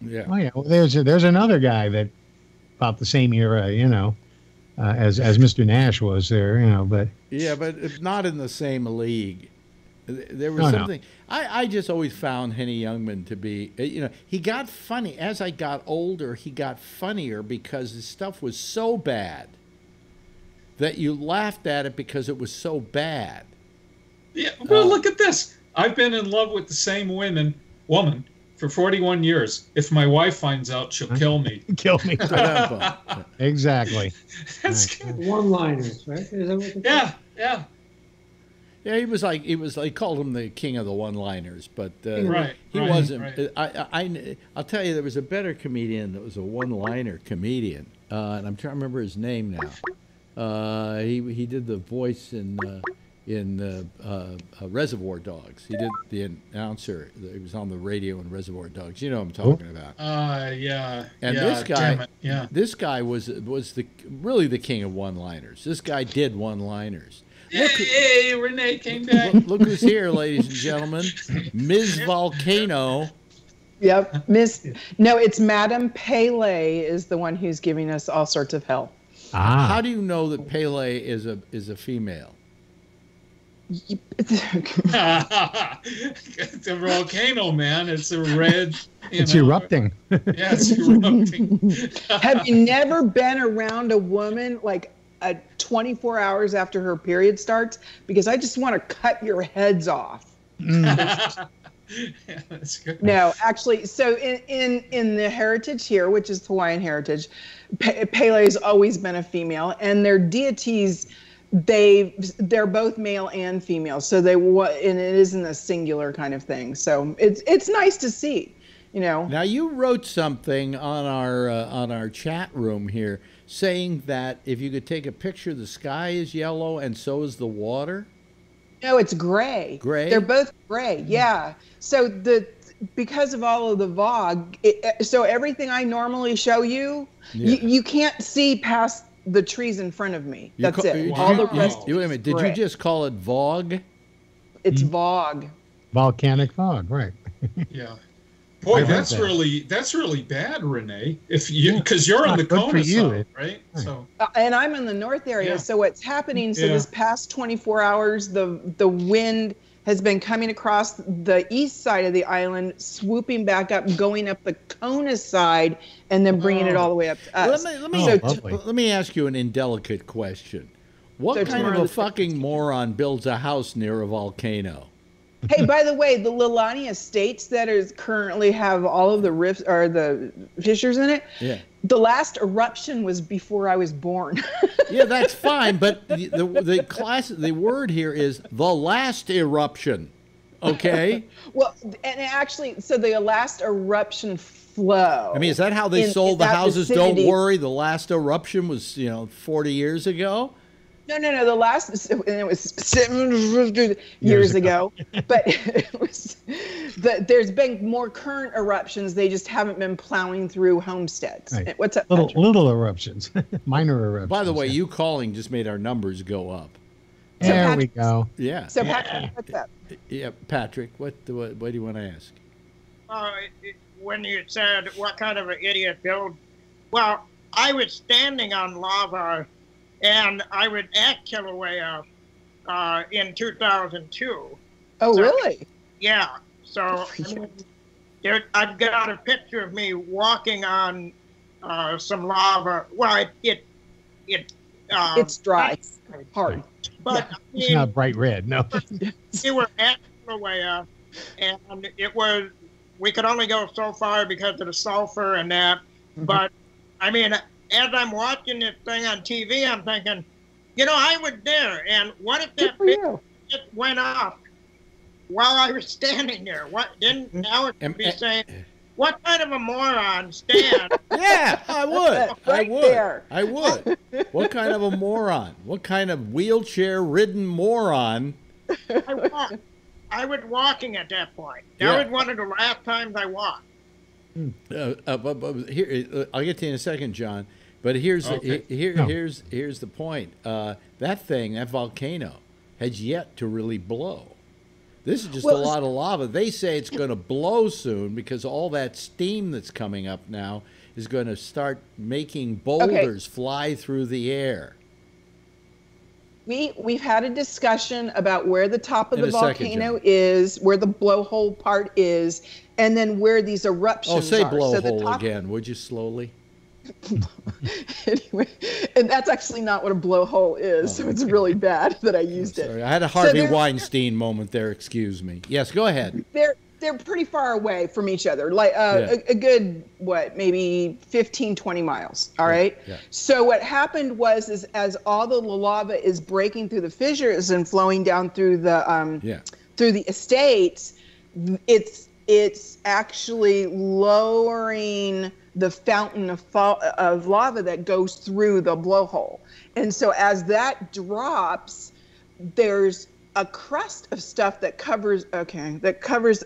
Yeah. Oh, yeah. Well, there's another guy that about the same era, as Mr. Nash was there, but. Yeah, but not in the same league. There was something. No. I just always found Henny Youngman to be, he got funny. As I got older, he got funnier because his stuff was so bad that you laughed at it because it was so bad. Yeah, well, look at this. I've been in love with the same woman for 41 years. If my wife finds out, she'll kill me. Kill me. Exactly. That's good. One-liners, right? Is that what yeah. Yeah, he was like called him the king of the one-liners, but he wasn't. Right. I'll tell you, there was a better comedian that was a one-liner comedian, and I'm trying to remember his name now. He did the voice in Reservoir Dogs. He did the announcer. He was on the radio in Reservoir Dogs. You know what I'm talking about. Yeah. And this guy was really the king of one-liners. This guy did one-liners. Hey, Renee came back. Look who's here, ladies and gentlemen. Ms. Volcano. Yep, No, it's Madame Pele is the one who's giving us all sorts of hell. How do you know that Pele is a female? It's a volcano, man. It's a red. It's erupting. Yeah, it's erupting. Have you never been around a woman like 24 hours after her period starts? Because I just want to cut your heads off. Yeah, that's good. No, actually, so in the heritage here, which is Hawaiian heritage, Pele has always been a female, and their deities, they're both male and female. So and it isn't a singular kind of thing. So it's nice to see, you know. Now you wrote something on our chat room here saying that if you could take a picture, the sky is yellow and so is the water. No, it's gray. Gray? They're both gray. Yeah. So because of all of the fog, so everything I normally show you, you can't see past the trees in front of me. That's it. All the rest. Wait a minute. Did you just call it Vogue? It's Vogue. Volcanic fog, right? Yeah. Boy, that's really bad, Renee. Because you're on the Kona side, right? So. And I'm in the north area. Yeah. So what's happening? So this past 24 hours, the wind has been coming across the east side of the island, swooping back up, going up the Kona side, and then bringing it all the way up to us. Let me ask you an indelicate question. What kind of a fucking moron builds a house near a volcano? Hey, by the way, the Lilani Estates that currently have all of the rifts or the fissures in it, the last eruption was before I was born. Yeah, that's fine, but the word here is the last eruption, okay? Well, and actually, so the last eruption flow. I mean, is that how they sold the houses? Vicinity. Don't worry, the last eruption was 40 years ago. No. The last, and it was 7 years ago, but it was. There's been more current eruptions. They just haven't been plowing through homesteads. Right. What's up? Little eruptions, minor eruptions. By the way, you calling just made our numbers go up. There we go. Yeah. So Patrick, what's up? Yeah, Patrick, what do you want to ask? When you said what kind of an idiot build, well, I was standing on lava. And I was at Kilauea in 2002. Oh, really? Yeah. So I've got a picture of me walking on some lava. Well, it's dry, hard, but it's not bright red. No. We were at Kilauea, and we could only go so far because of the sulfur and that. Mm-hmm. But I mean, as I'm watching this thing on TV, I'm thinking, I was there, and what if that big just went off while I was standing there? Now it be saying, what kind of a moron stand? Yeah, I would. I would. What kind of a moron? What kind of wheelchair-ridden moron? I was walking at that point. That was one of the last times I walked. Here, I'll get to you in a second, John. But here's the point. That volcano, has yet to really blow. This is just a lot of lava. They say it's going to blow soon because all that steam that's coming up now is going to start making boulders fly through the air. We've had a discussion about where the top of the volcano is, where the blowhole part is, and then where these eruptions are. Oh, say blowhole again, would you, slowly? Anyway, and that's actually not what a blowhole is, so it's really bad that I used it. I had a Harvey Weinstein moment there. Excuse me. Yes, go ahead. They're pretty far away from each other, like a good maybe 15, 20 miles. All right. Yeah. So what happened was as all the lava is breaking through the fissures and flowing down through the through the estates, it's actually lowering the fountain of lava that goes through the blowhole. And so as that drops, there's a crust of stuff that covers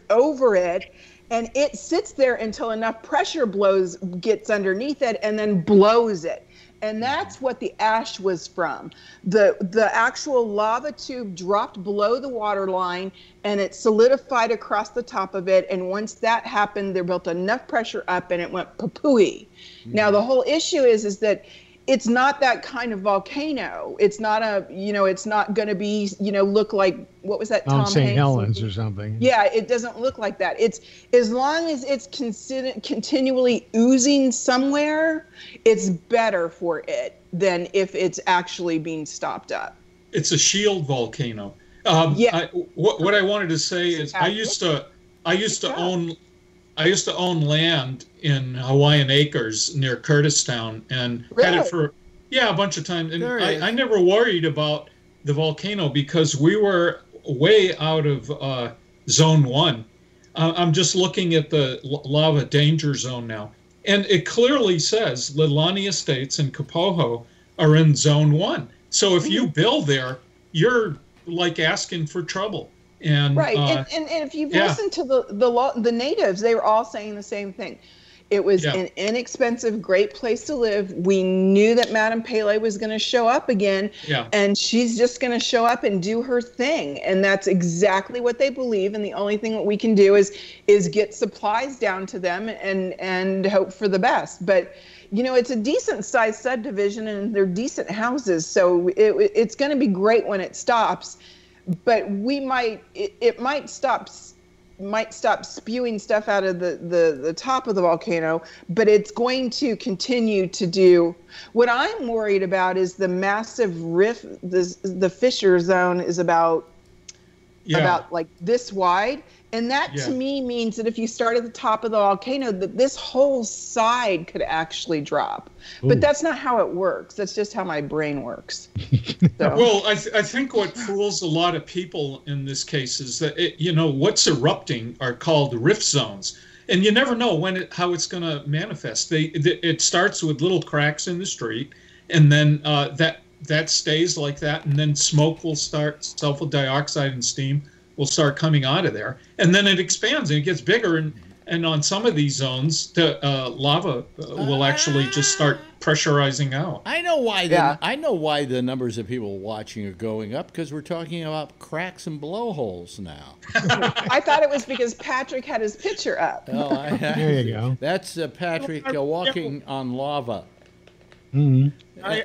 over it, and it sits there until enough pressure gets underneath it and then blows it. And that's what the ash was from. The actual lava tube dropped below the water line and it solidified across the top of it. And once that happened, there built enough pressure up and it went papooey. Now, the whole issue is that it's not that kind of volcano. It's not it's not going to be, look like, what was that? Tom St. Hanks Helens movie? or something. Yeah, it doesn't look like that. It's as long as it's continually oozing somewhere, it's better for it than if it's actually being stopped up. It's a shield volcano. What I wanted to say is I used to own land in Hawaiian Acres near Curtistown and had it for a bunch of times. And I never worried about the volcano because we were way out of zone 1. I'm just looking at the lava danger zone now. And it clearly says Leilani Estates and Kapoho are in zone 1. So if you build there, you're like asking for trouble. And right, and if you've listened to the natives, they were all saying the same thing. It was an inexpensive, great place to live. We knew that Madame Pele was going to show up again, and she's just going to show up and do her thing, and that's exactly what they believe. And the only thing that we can do is get supplies down to them and hope for the best. But it's a decent sized subdivision, and they're decent houses, so it's going to be great when it stops. But it might stop spewing stuff out of the top of the volcano, but it's going to continue to do. What I'm worried about is the massive rift. The fissure zone is about like this wide, and that to me means that if you start at the top of the volcano, that this whole side could actually drop. Ooh. But that's not how it works. That's just how my brain works. So. Well, I think what fools a lot of people in this case is that what's erupting are called rift zones, and you never know how it's going to manifest. It starts with little cracks in the street, and then that stays like that, and then smoke will start, sulfur dioxide and steam will start coming out of there, and then it expands and it gets bigger, and on some of these zones the lava will actually just start pressurizing out. I know why the numbers of people watching are going up, because we're talking about cracks and blowholes now. I thought it was because Patrick had his picture up. There you go. That's Patrick walking on lava. Mm-hmm.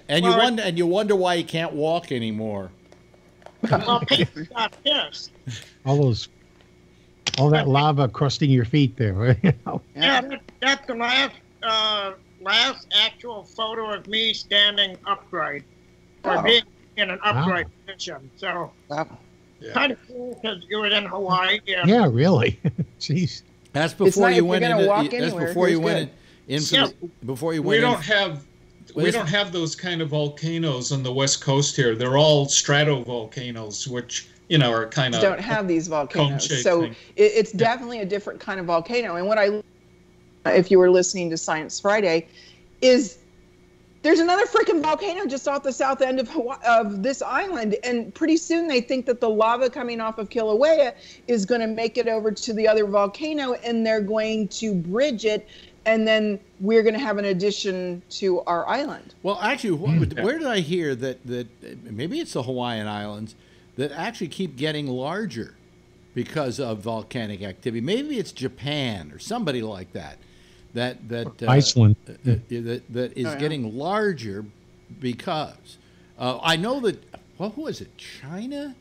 And you wonder why he can't walk anymore. Well, people got pissed. All that lava crusting your feet there. Yeah, that's the last actual photo of me standing upright, or being in an upright position. So kind of cool because you were in Hawaii. Yeah, really. Jeez. That's before you went into. That's before you went in. Before you went. We don't have those kind of volcanoes on the West Coast here. They're all stratovolcanoes, which are kind of don't have these volcanoes. So it's definitely a different kind of volcano. And if you were listening to Science Friday, is there's another freaking volcano just off the south end of this island, and pretty soon they think that the lava coming off of Kilauea is going to make it over to the other volcano, and they're going to bridge it. And then we're going to have an addition to our island. Well, actually, where did I hear that maybe it's the Hawaiian Islands that actually keep getting larger because of volcanic activity? Maybe it's Japan or somebody like that. Iceland. That is getting larger because I know that. Well, who is it? China,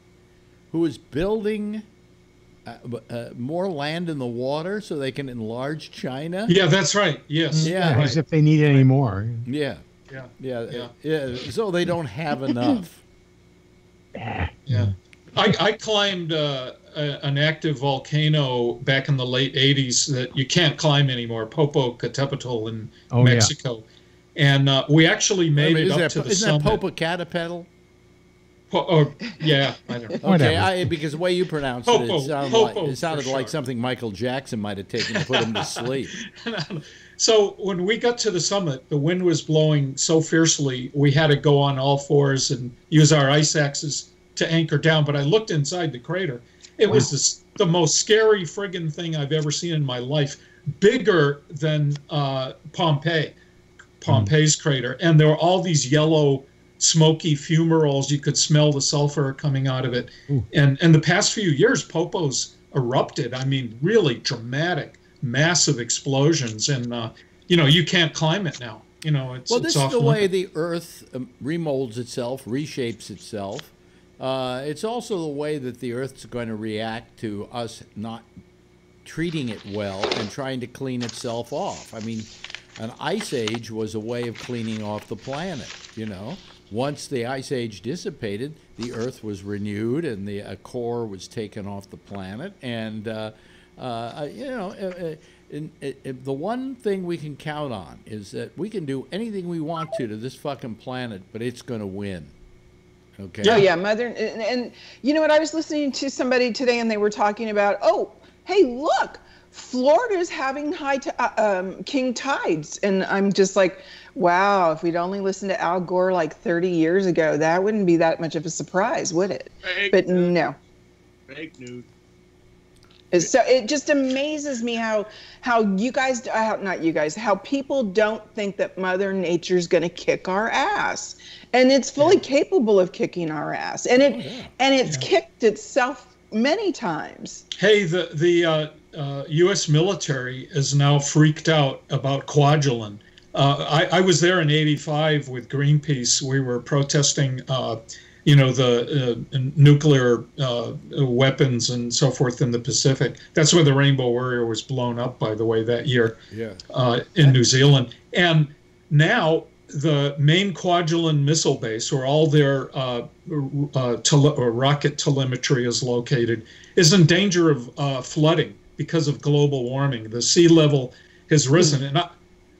who is building more land in the water so they can enlarge China. Yeah, that's right. Yes. Yeah, as if they need any more. Yeah. So they don't have enough. Yeah. I climbed an active volcano back in the late 80s that you can't climb anymore, Popocatépetl in Mexico. Yeah. And we actually made it up to the summit. Isn't that Popocatépetl? I don't know. Okay, because the way you pronounce it sounded like something Michael Jackson might have taken to put him to sleep. So when we got to the summit, the wind was blowing so fiercely, we had to go on all fours and use our ice axes to anchor down. But I looked inside the crater. It was the most scary friggin' thing I've ever seen in my life. Bigger than Pompeii. Pompeii's crater, and there were all these yellow, smoky fumaroles. You could smell the sulfur coming out of it. And the past few years, Popo's erupted. I mean, really dramatic, massive explosions, and you can't climb it now. It's this is the limit. way the Earth remolds itself, reshapes itself. It's also the way that the Earth's going to react to us not treating it well and trying to clean itself off. I mean, an ice age was a way of cleaning off the planet, Once the ice age dissipated, the Earth was renewed and the core was taken off the planet. And, the one thing we can count on is that we can do anything we want to this fucking planet, but it's going to win. Okay. Oh, yeah, Mother. And you know what? I was listening to somebody today and they were talking about, hey, look, Florida's having high king tides. And I'm just like, wow, if we'd only listened to Al Gore like 30 years ago, that wouldn't be that much of a surprise, would it? But no. Fake news. So it just amazes me how you guys, not you guys, how people don't think that Mother Nature's going to kick our ass. And it's fully capable of kicking our ass. And it's kicked itself many times. Hey, the U.S. military is now freaked out about quadrilin. I was there in '85 with Greenpeace. We were protesting, the nuclear weapons and so forth in the Pacific. That's where the Rainbow Warrior was blown up, by the way, that year in New Zealand. And now the main Kwajalein missile base, where all their rocket telemetry is located, is in danger of flooding because of global warming. The sea level has risen, and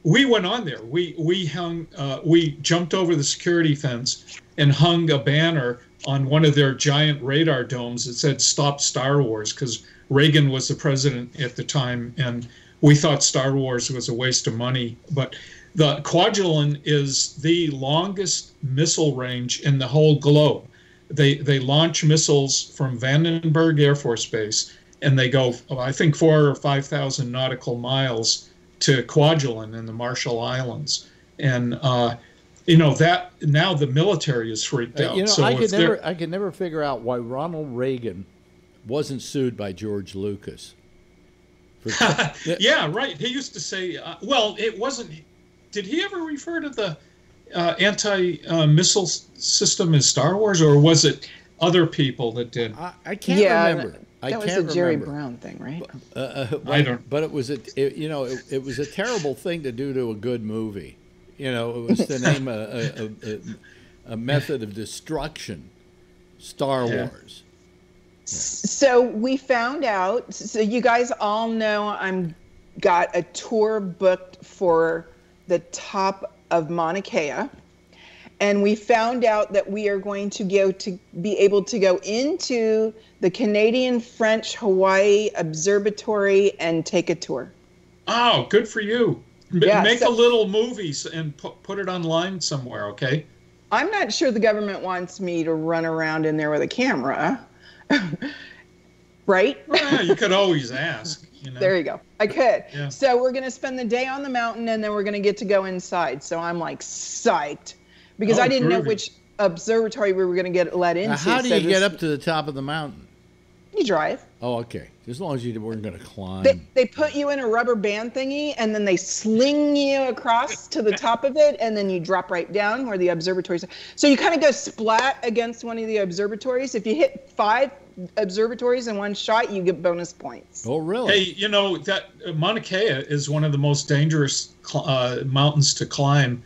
we went on there. We hung, we jumped over the security fence and hung a banner on one of their giant radar domes that said "Stop Star Wars," because Reagan was the president at the time, and we thought Star Wars was a waste of money. But the Kwajalein is the longest missile range in the whole globe. They launch missiles from Vandenberg Air Force Base, and they go, I think, 4,000 or 5,000 nautical miles to Kwajalein in the Marshall Islands. And that now the military is freaked out. So I could never figure out why Ronald Reagan wasn't sued by George Lucas. Yeah, right. He used to say, it wasn't. Did he ever refer to the anti-missile system in Star Wars, or was it other people that did? I can't remember. That was a Jerry Brown thing, right? I don't. But it was it was a terrible thing to do to a good movie. It was to name a method of destruction, Star Wars. So we found out. So you guys all know I'm got a tour booked for the top of Mauna Kea, and we found out that we are going to be able to go into the Canadian French Hawaii Observatory and take a tour. Oh, good for you. Make a little movie and put it online somewhere, okay? I'm not sure the government wants me to run around in there with a camera. Right? Well, you could always ask. There you go. I could. Yeah. So we're going to spend the day on the mountain, and then we're going to get to go inside. So I'm like psyched because I didn't know which observatory we were going to get let into. Now, how do you get up to the top of the mountain? You drive. Oh, okay. As long as you weren't going to climb. They put you in a rubber band thingy, and then they sling you across to the top of it, and then you drop right down where the observatories are. So you kind of go splat against one of the observatories. If you hit 5 observatories in one shot, you get bonus points. Oh, really? Hey, that Mauna Kea is one of the most dangerous mountains to climb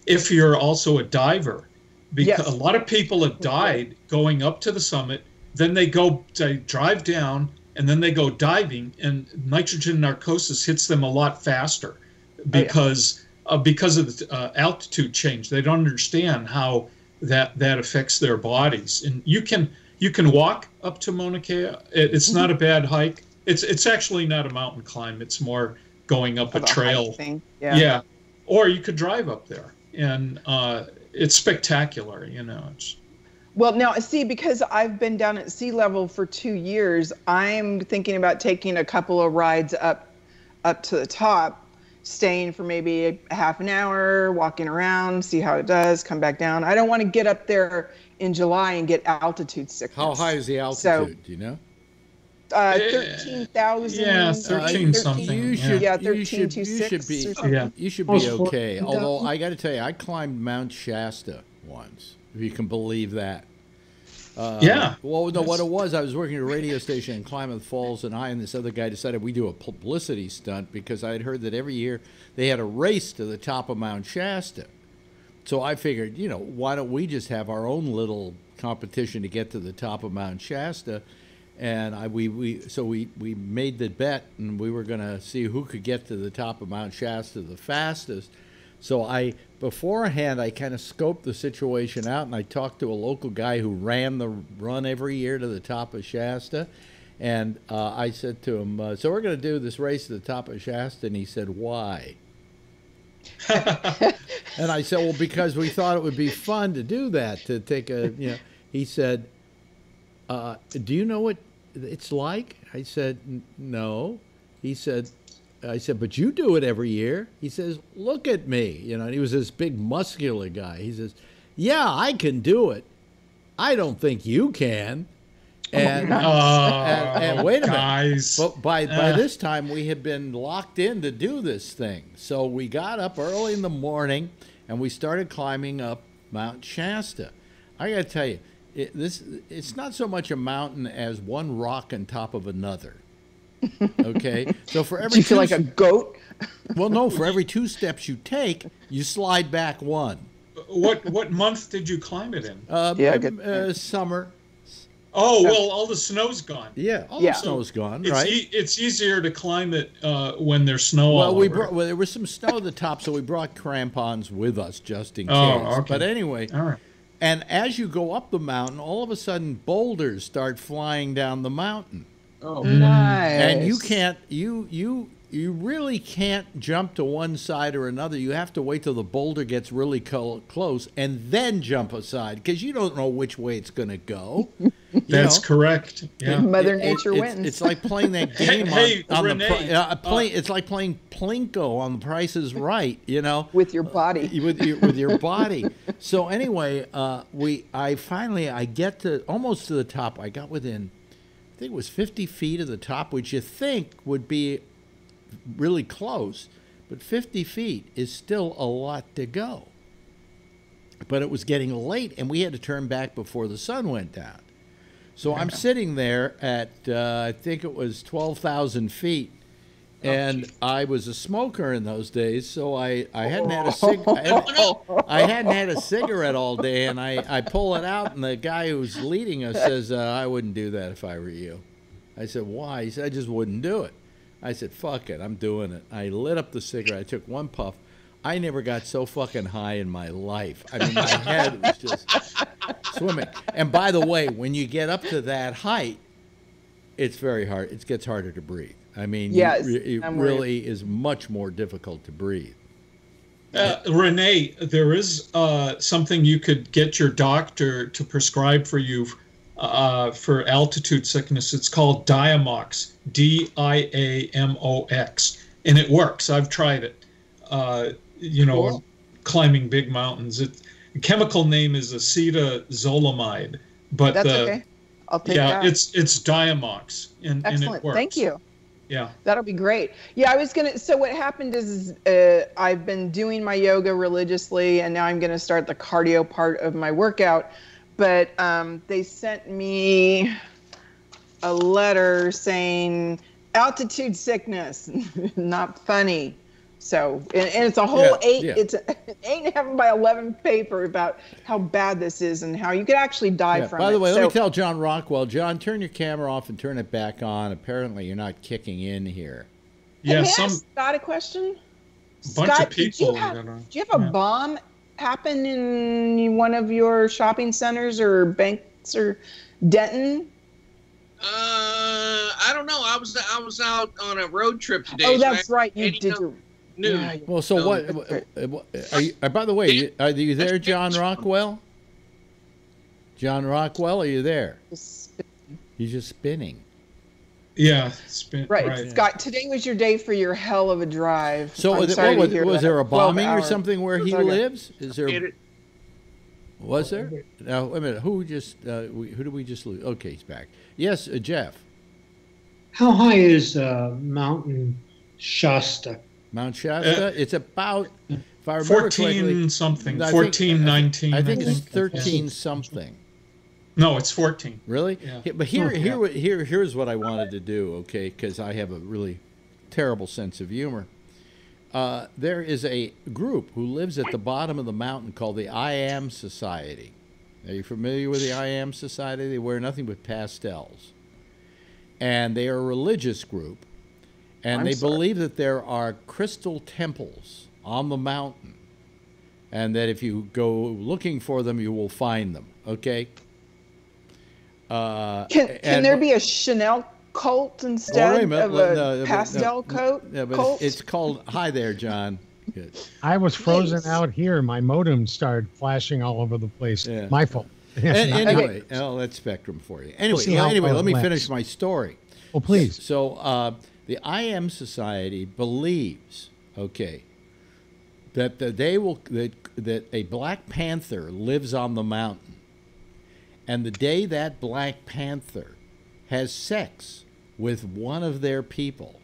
if you're also a diver. Because a lot of people have died going up to the summit. Then they drive down, and then they go diving, and nitrogen narcosis hits them a lot faster because of the altitude change. They don't understand how that affects their bodies. And you can walk up to Mauna Kea. It's not a bad hike. It's actually not a mountain climb. It's more going up a trail. Yeah. Or you could drive up there, and it's spectacular. Well, now, see, because I've been down at sea level for 2 years, I'm thinking about taking a couple of rides up to the top staying for maybe a half an hour, walking around, see how it does, come back down. I don't want to get up there in July and get altitude sickness. How high is the altitude? Do you know? 13,000. Yeah, 13 something. You should, yeah, you 13,206. you should be okay. Although I got to tell you, I climbed Mount Shasta once, if you can believe that. Yeah. Well, no, what it was, I was working at a radio station in Klamath Falls, and I and this other guy decided we do a publicity stunt because I had heard that every year they had a race to the top of Mount Shasta. So I figured, you know, why don't we just have our own little competition to get to the top of Mount Shasta? And we made the bet, and we were going to see who could get to the top of Mount Shasta the fastest. So beforehand, I kind of scoped the situation out, and I talked to a local guy who ran the run every year to the top of Shasta. And I said to him, so we're going to do this race to the top of Shasta. And he said, why? And I said, well, because we thought it would be fun to do that, to take a, you know. He said, do you know what it's like? I said, no. He said, I said, but you do it every year. He says, look at me. You know, and he was this big muscular guy. He says, yeah, I can do it. I don't think you can. And, and wait a minute. But by this time, we had been locked in to do this thing. So we got up early in the morning, and we started climbing up Mount Shasta. I got to tell you, it's not so much a mountain as one rock on top of another. Okay, so for every do you feel like a goat? Well, no. For every 2 steps you take, you slide back 1. What month did you climb it in? Summer. Oh well, all the snow's gone. Yeah, all the snow's gone. Right. It's easier to climb it when there's snow. Well, there was some snow at the top, so we brought crampons with us just in case. Okay. But anyway. All right. And as you go up the mountain, all of a sudden boulders start flying down the mountain. Oh, nice. And you can't, you really can't jump to one side or another. You have to wait till the boulder gets really close and then jump aside, because you don't know which way it's going to go. That's correct. Yeah. Mother Nature wins. It's like playing that game it's like playing Plinko on The Price is Right, you know, with your body. With your body. So anyway, I get to almost to the top. I got within, I think it was 50 feet of the top, which you think would be really close, but 50 feet is still a lot to go. But it was getting late, and we had to turn back before the sun went down. So I'm sitting there at, I think it was 12,000 feet, and I was a smoker in those days, so I hadn't had a cigarette all day, and I pull it out, and the guy who's leading us says, I wouldn't do that if I were you. I said, why? He said, I just wouldn't do it. I said, fuck it, I'm doing it. I lit up the cigarette, I took one puff. I never got so fucking high in my life. I mean, my head was just swimming. And by the way, when you get up to that height, it's very hard. It gets harder to breathe. I mean, it really is much more difficult to breathe. Renee, there is something you could get your doctor to prescribe for you for altitude sickness. It's called Diamox, Diamox, and it works. I've tried it. Cool. Climbing big mountains. The chemical name is acetazolamide, but that's okay. I'll take that. Yeah, it's Diamox, and it works. Thank you. Yeah, that'll be great. Yeah, I was gonna. So what happened is I've been doing my yoga religiously, and now I'm gonna start the cardio part of my workout. But they sent me a letter saying altitude sickness, not funny. So, and it's a whole it's an 8.5 by 11 paper about how bad this is and how you could actually die from it. By the way, let me tell John Rockwell, John, turn your camera off and turn it back on. Apparently, you're not kicking in here. Yeah, hey, may I ask Scott a question? Bunch Scott, of people. Do you have a bomb happen in one of your shopping centers or banks or Denton? I don't know. I was out on a road trip today. Oh, that's right. You did. Yeah, well, so what? Are you, by the way, are you there, John Rockwell? John Rockwell, are you there? He's just spinning. Yeah, right. Scott, today was your day for your hell of a drive. So was there a bombing or something where he lives? Is there? Was there? Now wait a minute. Who did we just lose? Okay, he's back. Yes, Jeff. How high is Mountain Shasta? Mount Shasta. It's about, if I remember 14 correctly, something. 14, 19. I think it's 13 something. No, it's 14. Really? Yeah. But here's what I wanted to do, okay, because I have a really terrible sense of humor. There is a group who lives at the bottom of the mountain called the I Am Society. Are you familiar with the I Am Society? They wear nothing but pastels. And they are a religious group. And they believe that there are crystal temples on the mountain. And that if you go looking for them, you will find them, okay? Can there be a Chanel cult instead of a pastel coat? Yeah, but it's called. Hi there, John. Good. I was frozen out here. My modem started flashing all over the place. Yeah. My fault. Anyway, that's Spectrum for you. Anyway, let me finish my story. Oh, please. So the I Am Society believes, okay, that that a Black Panther lives on the mountain. And the day that Black Panther has sex with one of their people,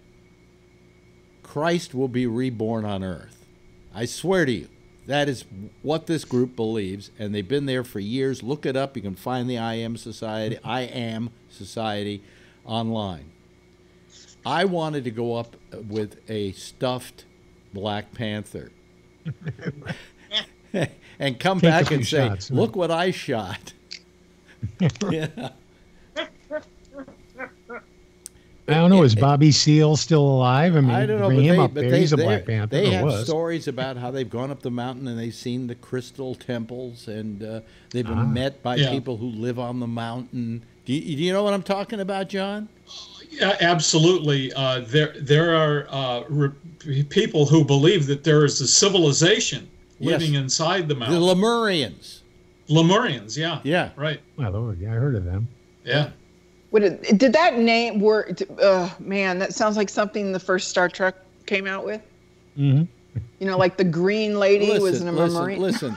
Christ will be reborn on earth. I swear to you, that is what this group believes, and they've been there for years. Look it up. You can find the I Am Society online. I wanted to go up with a stuffed Black Panther and come back and say, look what I shot. Yeah. I don't know. Is Bobby Seale still alive? I mean, I don't know. bring him up there. He's a Black Panther. They have stories about how they've gone up the mountain and they've seen the crystal temples, and they've been met by people who live on the mountain. Do you know what I'm talking about, John? Yeah, absolutely. There are people who believe that there is a civilization living inside the mountain. The Lemurians. Lemurians, yeah. Yeah. Right. Well, yeah, I heard of them. Yeah. Did that name work? Man, that sounds like something the first Star Trek came out with. Mm-hmm. You know, like the green lady was a Marine. Listen,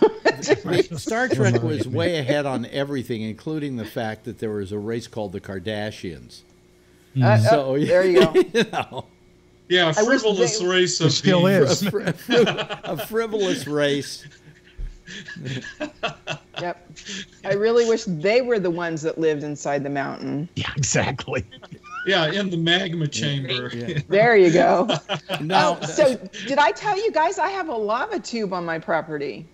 Star Trek was way ahead on everything, including the fact that there was a race called the Kardashians. So there you go. You know. Yeah, a frivolous race of still is a frivolous race. Yep. I really wish they were the ones that lived inside the mountain. Yeah, exactly. Yeah, in the magma chamber. Yeah. There you go. No. So did I tell you guys I have a lava tube on my property?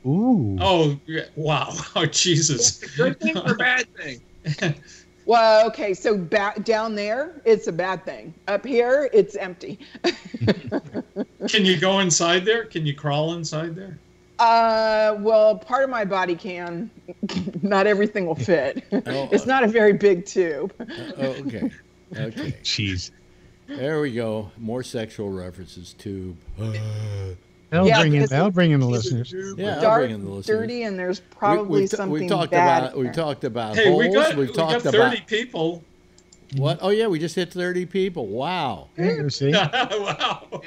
Ooh. Oh, wow. Oh, Jesus. Good thing or bad thing? Well, okay, so down there, it's a bad thing. Up here, it's empty. Can you go inside there? Can you crawl inside there? Well, part of my body can. Not everything will fit. It's not a very big tube. Okay. Jeez. There we go. More sexual references. Tube. That'll bring in the listeners. Yeah, dark, dirty, and there's probably something bad. We talked about hey, holes. We got 30 people. What? Oh, yeah, we just hit 30 people. Wow. See? Wow.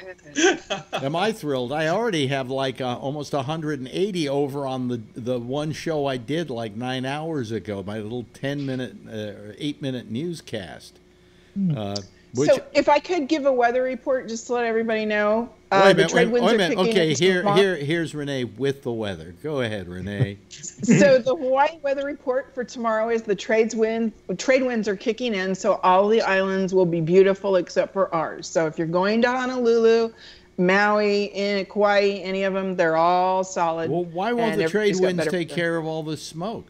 Am I thrilled? I already have like almost 180 over on the one show I did like 9 hours ago, my little 10-minute or 8-minute newscast. So if I could give a weather report just to let everybody know. The trade winds are kicking in. Okay, here's Renee with the weather. Go ahead, Renee. So the Hawaii weather report for tomorrow is the trade winds are kicking in, so all the islands will be beautiful except for ours. So if you're going to Honolulu, Maui, Kauai, any of them, they're all solid. Well, why won't the trade winds take care of all this smoke?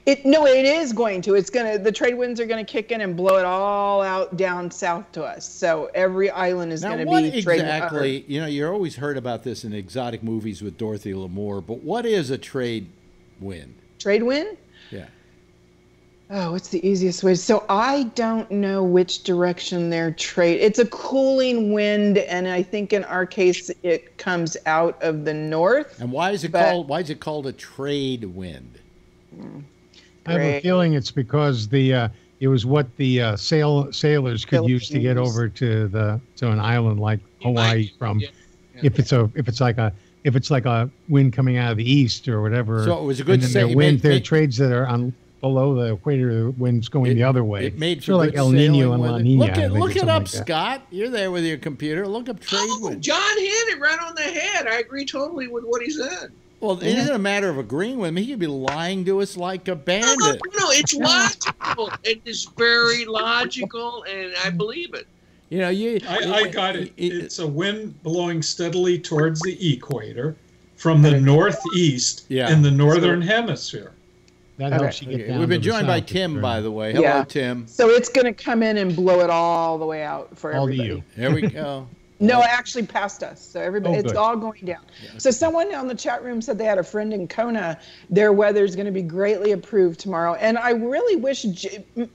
It is going to. The trade winds are going to kick in and blow it all out down south to us. So every island is going to be trade. Exactly? You're always heard about this in exotic movies with Dorothy Lamour, but what is a trade wind? Trade wind? Yeah. Oh, what's the easiest way? So I don't know which direction they're trade. It's a cooling wind, and I think in our case it comes out of the north. And why is it called a trade wind? I have a feeling it's because the It was what the sailors could use to get over to an island like Hawaii from. If it's like a wind coming out of the east or whatever. So it was a good sailing. There are trades that are on below the equator. The wind's going the other way. It made for like El Nino and La Nina. Look it up, Scott. You're there with your computer. Look up trade wind. John hit it right on the head. I agree totally with what he said. Well, it isn't a matter of agreeing with him. He could be lying to us like a bandit. No, it's logical. It is very logical, and I believe it. You know, I got it. It's a wind blowing steadily towards the equator from the northeast in the northern hemisphere. That helps you get down. We've been joined by Tim, by the way. Hello, Tim. So it's going to come in and blow it all the way out for everybody. You. There we go. No, actually past us. So everybody, it's all going down. Yeah. So someone on the chat room said they had a friend in Kona. Their weather is going to be greatly improved tomorrow. And I really wish,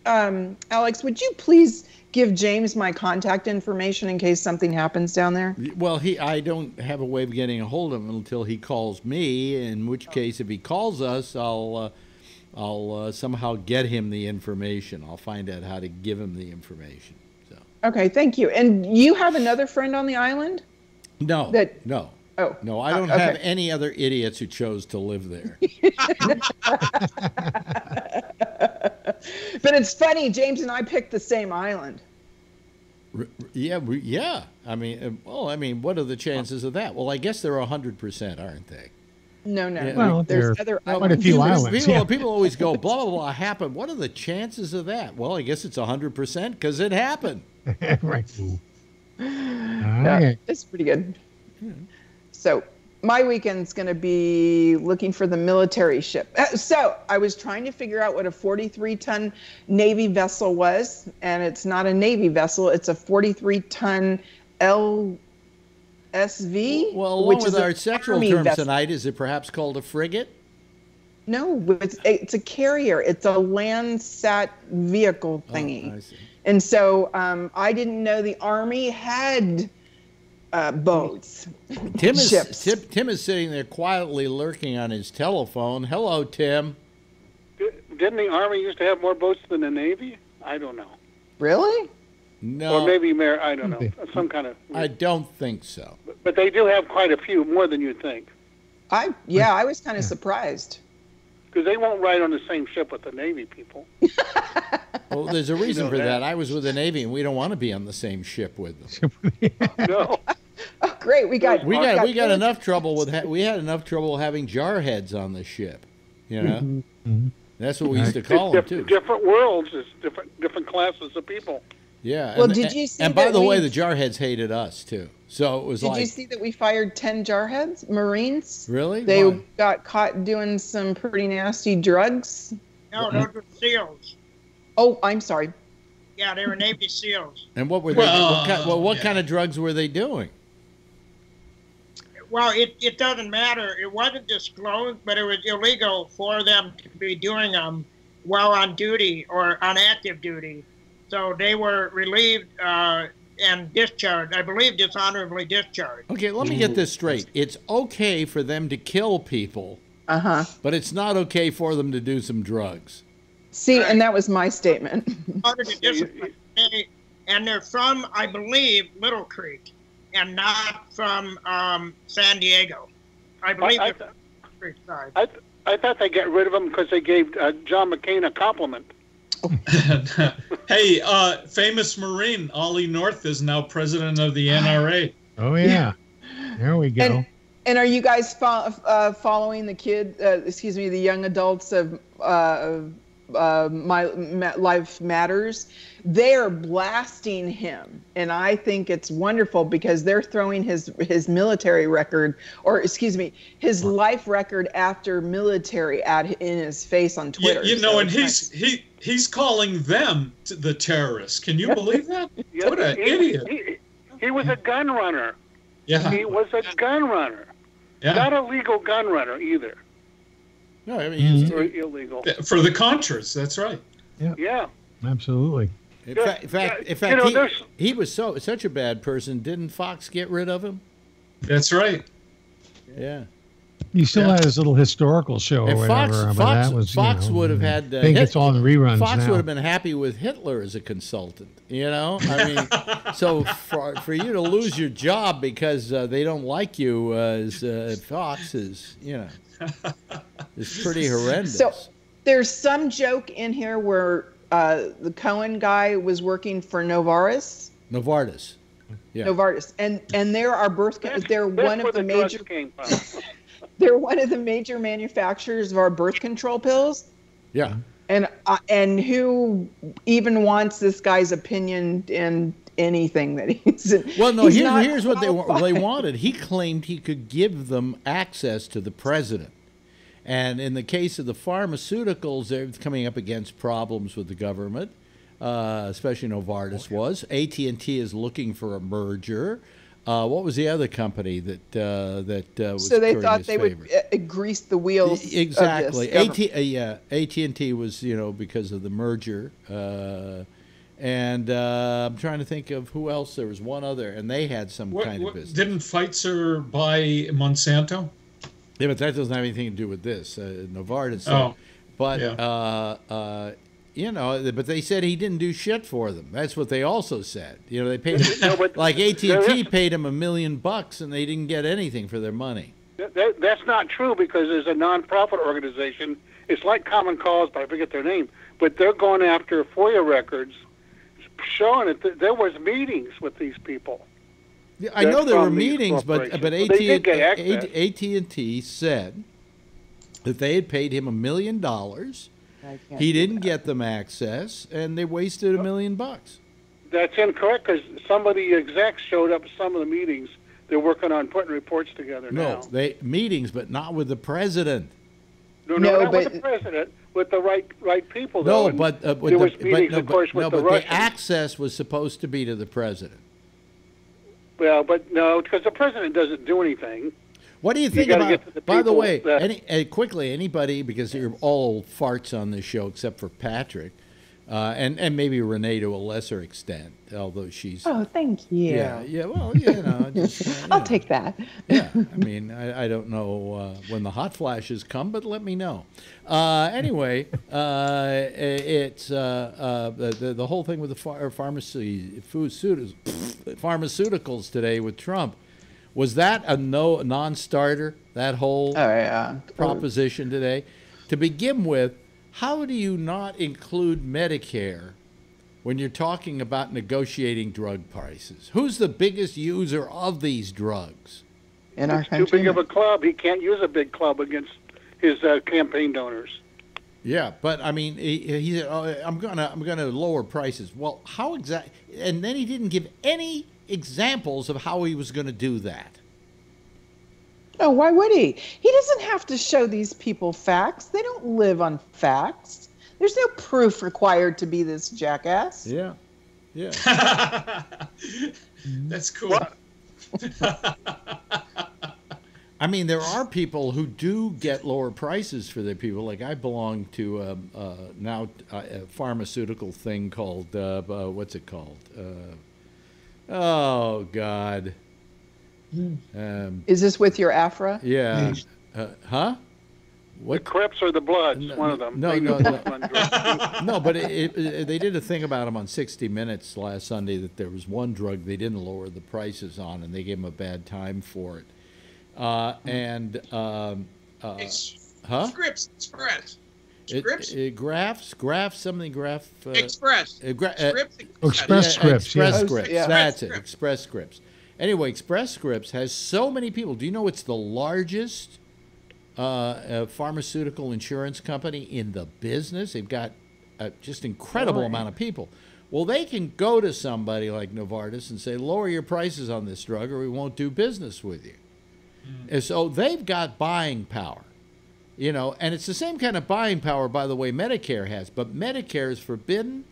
Alex, would you please give James my contact information in case something happens down there? Well, I don't have a way of getting a hold of him until he calls me. In which case, if he calls us, I'll somehow get him the information. I'll find out how to give him the information. Okay, thank you. And you have another friend on the island? No. No. Oh. No, I don't have any other idiots who chose to live there. But it's funny, James and I picked the same island. Yeah. I mean, what are the chances of that? Well, I guess they're 100%, aren't they? No. Yeah, well, there's other quite a few islands. People always go, blah, blah, blah, happened. What are the chances of that? Well, I guess it's 100% because it happened. Right. Yeah, it's pretty good. So my weekend's going to be looking for the military ship. So I was trying to figure out what a 43-ton Navy vessel was, and it's not a Navy vessel. It's a 43-ton LSV. Well, along with our sexual terms tonight, is it perhaps called a frigate? No, it's a carrier. It's a Landsat vehicle thingy. I see. And so I didn't know the Army had boats, ships. Tim is sitting there quietly lurking on his telephone. Hello, Tim. Didn't the Army used to have more boats than the Navy? I don't know. Really? No. Or maybe, I don't know. Some kind of... I don't think so. But they do have quite a few, more than you'd think. I was kind of surprised. Because they won't ride on the same ship with the Navy people. Well, there's a reason for that. I was with the Navy, and we don't want to be on the same ship with them. No. Oh, great! We got enough trouble with we had enough trouble having jarheads on the ship. You know, Mm-hmm. That's what we used to call them too. Different worlds, is different classes of people. Yeah. Well, did you see? And by the way, the jarheads hated us too. So it was Did you see that we fired 10 jarheads, Marines? Really? They got caught doing some pretty nasty drugs. No, those were SEALs. Oh, I'm sorry. Yeah, they were Navy SEALs. And what were they? What kind of drugs were they doing? Well, it doesn't matter. It wasn't disclosed, but it was illegal for them to be doing them while on duty or on active duty. So they were relieved and discharged. I believe dishonorably discharged. Okay, let me get this straight. It's okay for them to kill people, but it's not okay for them to do some drugs. See, and that was my statement. And they're from, I believe, Little Creek, and not from San Diego. I believe they're from the Creek side. I thought they got rid of them because they gave John McCain a compliment. Hey, famous Marine Ollie North is now president of the NRA. Oh yeah, there we go. And are you guys following the young adults of My Life Matters? They're blasting him, and I think it's wonderful because they're throwing his military record, or excuse me, his life record after military in his face on Twitter. And he's calling them the terrorists. Can you believe that? What an idiot! He was a gun runner. Yeah, he was a gun runner. Yeah. Not a legal gun runner either. No, I mean he's illegal for the Contras. That's right. Yeah. Absolutely. In fact, he was such a bad person. Didn't Fox get rid of him? That's right. Yeah. He still had his little historical show or whatever. Fox would have had. I think it's all in reruns Fox now. would have been happy with Hitler as a consultant. You know, I mean, so for you to lose your job because they don't like you as Fox is, you know, is pretty horrendous. So there's some joke in here where the Cohen guy was working for Novartis. Yeah. Novartis, and there are they're one of the major. They're one of the major manufacturers of our birth control pills. Yeah. And who even wants this guy's opinion in anything that he's in? Well, no. Here's what they wanted. He claimed he could give them access to the president. And in the case of the pharmaceuticals, they're coming up against problems with the government, especially Novartis was. AT&T is looking for a merger. What was the other company that was? So they thought they would grease the wheels. Exactly. AT&T was, you know, because of the merger. And I'm trying to think of who else. There was one other, and they had some kind of business. Didn't Pfizer buy Monsanto? Yeah, but that doesn't have anything to do with this. Novartis. But you know, but they said he didn't do shit for them. That's what they also said. You know, they paid him, like AT&T paid him $1 million, and they didn't get anything for their money. That's not true, because there's a nonprofit organization. It's like Common Cause, but I forget their name. But they're going after FOIA records, showing that there was meetings with these people. Yeah, I know there were meetings, but AT&T said that they had paid him $1 million. He didn't get them access, and they wasted $1 million. That's incorrect, because some of the execs showed up at some of the meetings. They're working on putting reports together now. No, meetings, but not with the president. No, not with the president, with the right people. Though. No, but there was meetings, of course, with the Russians. The access was supposed to be to the president. Well, but no, because the president doesn't do anything. What do you think about? By the way, quickly, anybody, because you're all farts on this show except for Patrick, and maybe Renee to a lesser extent, although she's. Oh, thank you. Yeah. Well, you know, just, I'll take that. Yeah, I mean, I don't know when the hot flashes come, but let me know. Anyway, it's the whole thing with the pharmaceuticals today with Trump. Was that a non-starter, that whole proposition today? To begin with, how do you not include Medicare when you're talking about negotiating drug prices? Who's the biggest user of these drugs? In our country? Too big of a club. He can't use a big club against his campaign donors. Yeah, but I mean, he said, "I'm gonna lower prices." Well, how exactly? And then he didn't give any examples of how he was going to do that. No, why would he? He doesn't have to show these people facts. They don't live on facts. There's no proof required to be this jackass. Yeah. That's cool. I mean, there are people who do get lower prices for their people. Like I belong to now a pharmaceutical thing called what's it called? Oh God! Is this with your Afra? Yeah. Huh? What? The Crips or the Bloods? One of them. No. No, but they did a thing about them on 60 Minutes last Sunday that there was one drug they didn't lower the prices on, and they gave them a bad time for it. Scripps Express. Scripps? Express Scripts. Yeah. That's it. Express Scripts. Anyway, Express Scripts has so many people. Do you know it's the largest pharmaceutical insurance company in the business? They've got a just incredible amount of people. Well, they can go to somebody like Novartis and say, lower your prices on this drug or we won't do business with you. And so they've got buying power. You know, and it's the same kind of buying power, by the way, Medicare has. But Medicare is forbidden,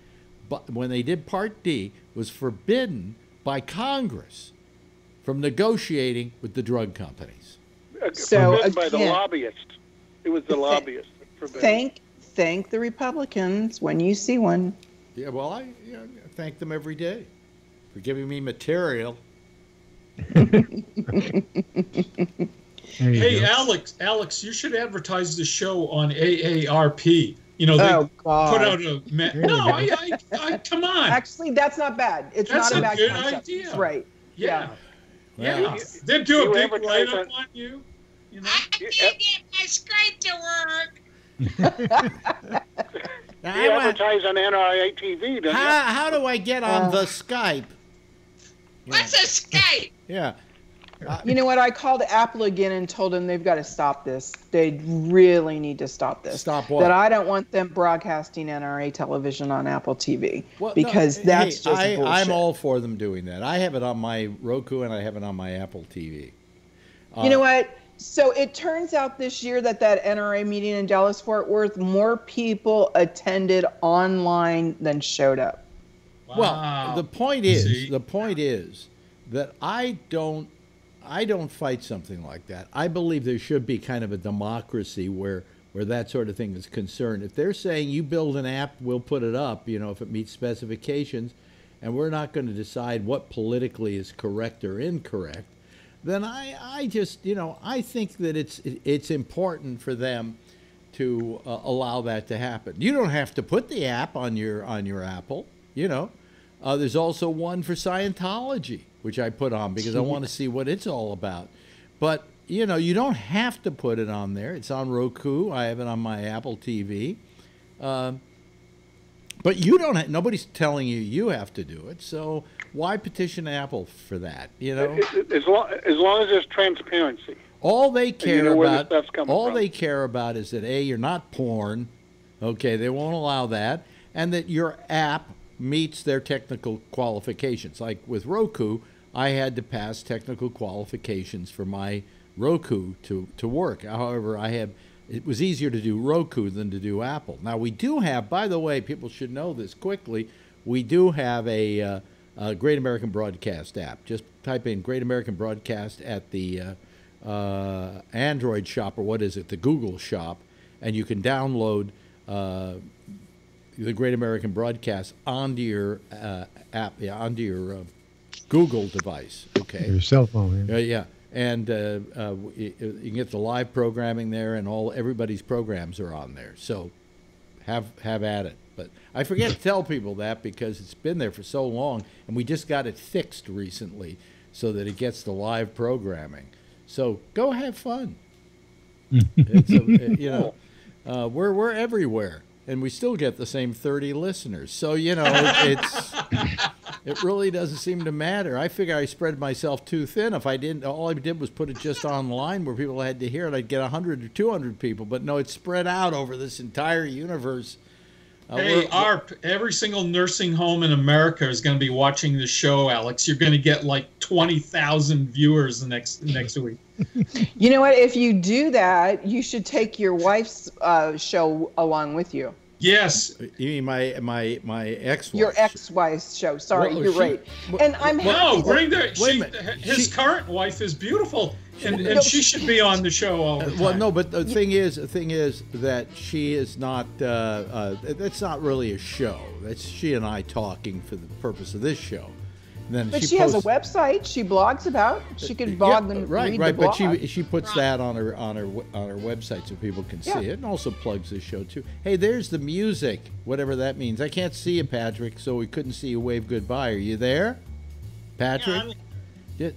but when they did Part D, was forbidden by Congress from negotiating with the drug companies. So forbidden by the lobbyists. It was the lobbyists that forbidden. Thank the Republicans when you see one. Yeah, well, I thank them every day for giving me material. Hey, Alex, you should advertise the show on AARP. You know, they put out a... come on. Actually, that's not bad. It's that's not a bad good concept. idea. Right. Yeah. They'd do a big write-up on you. You know? I can't get my Skype to work. You advertise on NRA TV, don't you? How do I get on the Skype? What's a Skype? Yeah. You know what? I called Apple again and told them they've got to stop this. They really need to stop this. Stop what? That I don't want them broadcasting NRA television on Apple TV because that's just bullshit. I'm all for them doing that. I have it on my Roku and I have it on my Apple TV. You know what? So it turns out this year that NRA meeting in Dallas-Fort Worth, more people attended online than showed up. Wow. Well, the point is that I don't fight something like that. I believe there should be kind of a democracy where that sort of thing is concerned. If they're saying you build an app, we'll put it up, you know, if it meets specifications, and we're not going to decide what politically is correct or incorrect, then I just, you know, I think that it's important for them to allow that to happen. You don't have to put the app on your Apple, you know. There's also one for Scientology, which I put on because I want to see what it's all about. But, you know, you don't have to put it on there. It's on Roku. I have it on my Apple TV. But you don't. Nobody's telling you have to do it. So why petition Apple for that? You know, as long as there's transparency. All they care about. They care about is that you're not porn. Okay, they won't allow that, and that your app meets their technical qualifications. Like with Roku, I had to pass technical qualifications for my Roku to work. However, it was easier to do Roku than to do Apple. Now, we do have, by the way, people should know this quickly, we do have a Great American Broadcast app. Just type in Great American Broadcast at the Android shop, or what is it, the Google shop, and you can download the Great American Broadcast onto your app, onto your Google device. Okay, your cell phone. Yeah. And you can get the live programming there, and everybody's programs are on there. So have at it. But I forget to tell people that because it's been there for so long, and we just got it fixed recently so that it gets the live programming. So go have fun. We're everywhere, and we still get the same 30 listeners. So it really doesn't seem to matter. I figure I spread myself too thin. If I didn't, all I did was put it just online where people had to hear it, I'd get 100 or 200 people. But no, it's spread out over this entire universe. Hey, every single nursing home in America is going to be watching the show, Alex. You're going to get like 20,000 viewers next week. You know what? If you do that, you should take your wife's show along with you. Yes. You mean my ex-wife? Your ex-wife's show. Sorry, you're right. And I'm happy. No, bring his current wife is beautiful, and she should be on the show all the time. Well, no, but the thing is that she is not. That's not really a show. That's she and I talking for the purpose of this show. But she has a website she blogs about. She could blog and read the blog. But she puts that on her website so people can see it, and also plugs the show too. Hey, there's the music, whatever that means. I can't see you, Patrick, so we couldn't see you wave goodbye. Are you there, Patrick?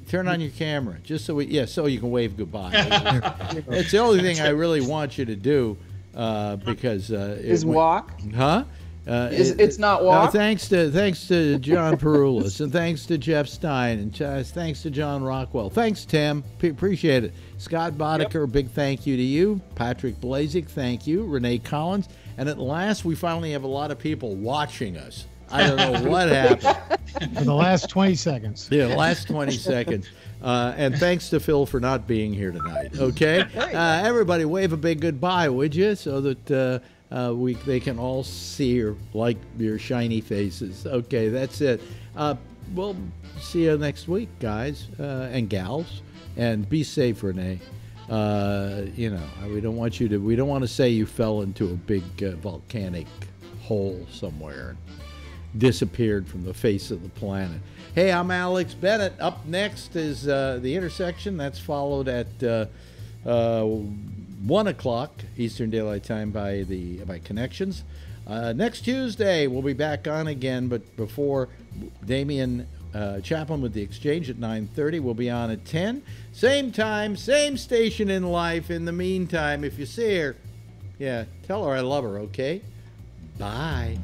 Turn on your camera, just so you can wave goodbye. It's the only thing I really want you to do, because walk. Huh? It's not walk. Thanks to John Peroulis, and thanks to Jeff Stein, and thanks to John Rockwell. Thanks, Tim. Appreciate it. Scott Boddicker, big thank you to you. Patrick Blazik, thank you. Renee Collins. And at last, we finally have a lot of people watching us. I don't know what happened. For the last 20 seconds. Yeah, the last 20 seconds. And thanks to Phil for not being here tonight. Okay? Everybody wave a big goodbye, would you? So that... they can all see your shiny faces. Okay, that's it. We'll see you next week, guys and gals, and be safe, Renee. We don't want to say you fell into a big volcanic hole somewhere and disappeared from the face of the planet. Hey, I'm Alex Bennett. Up next is The Intersection. That's followed at 1 o'clock Eastern Daylight Time by Connections. Next Tuesday, we'll be back on again, but before Damian Chaplin with The Exchange at 9:30. We'll be on at 10. Same time, same station in life. In the meantime, if you see her, tell her I love her, okay? Bye.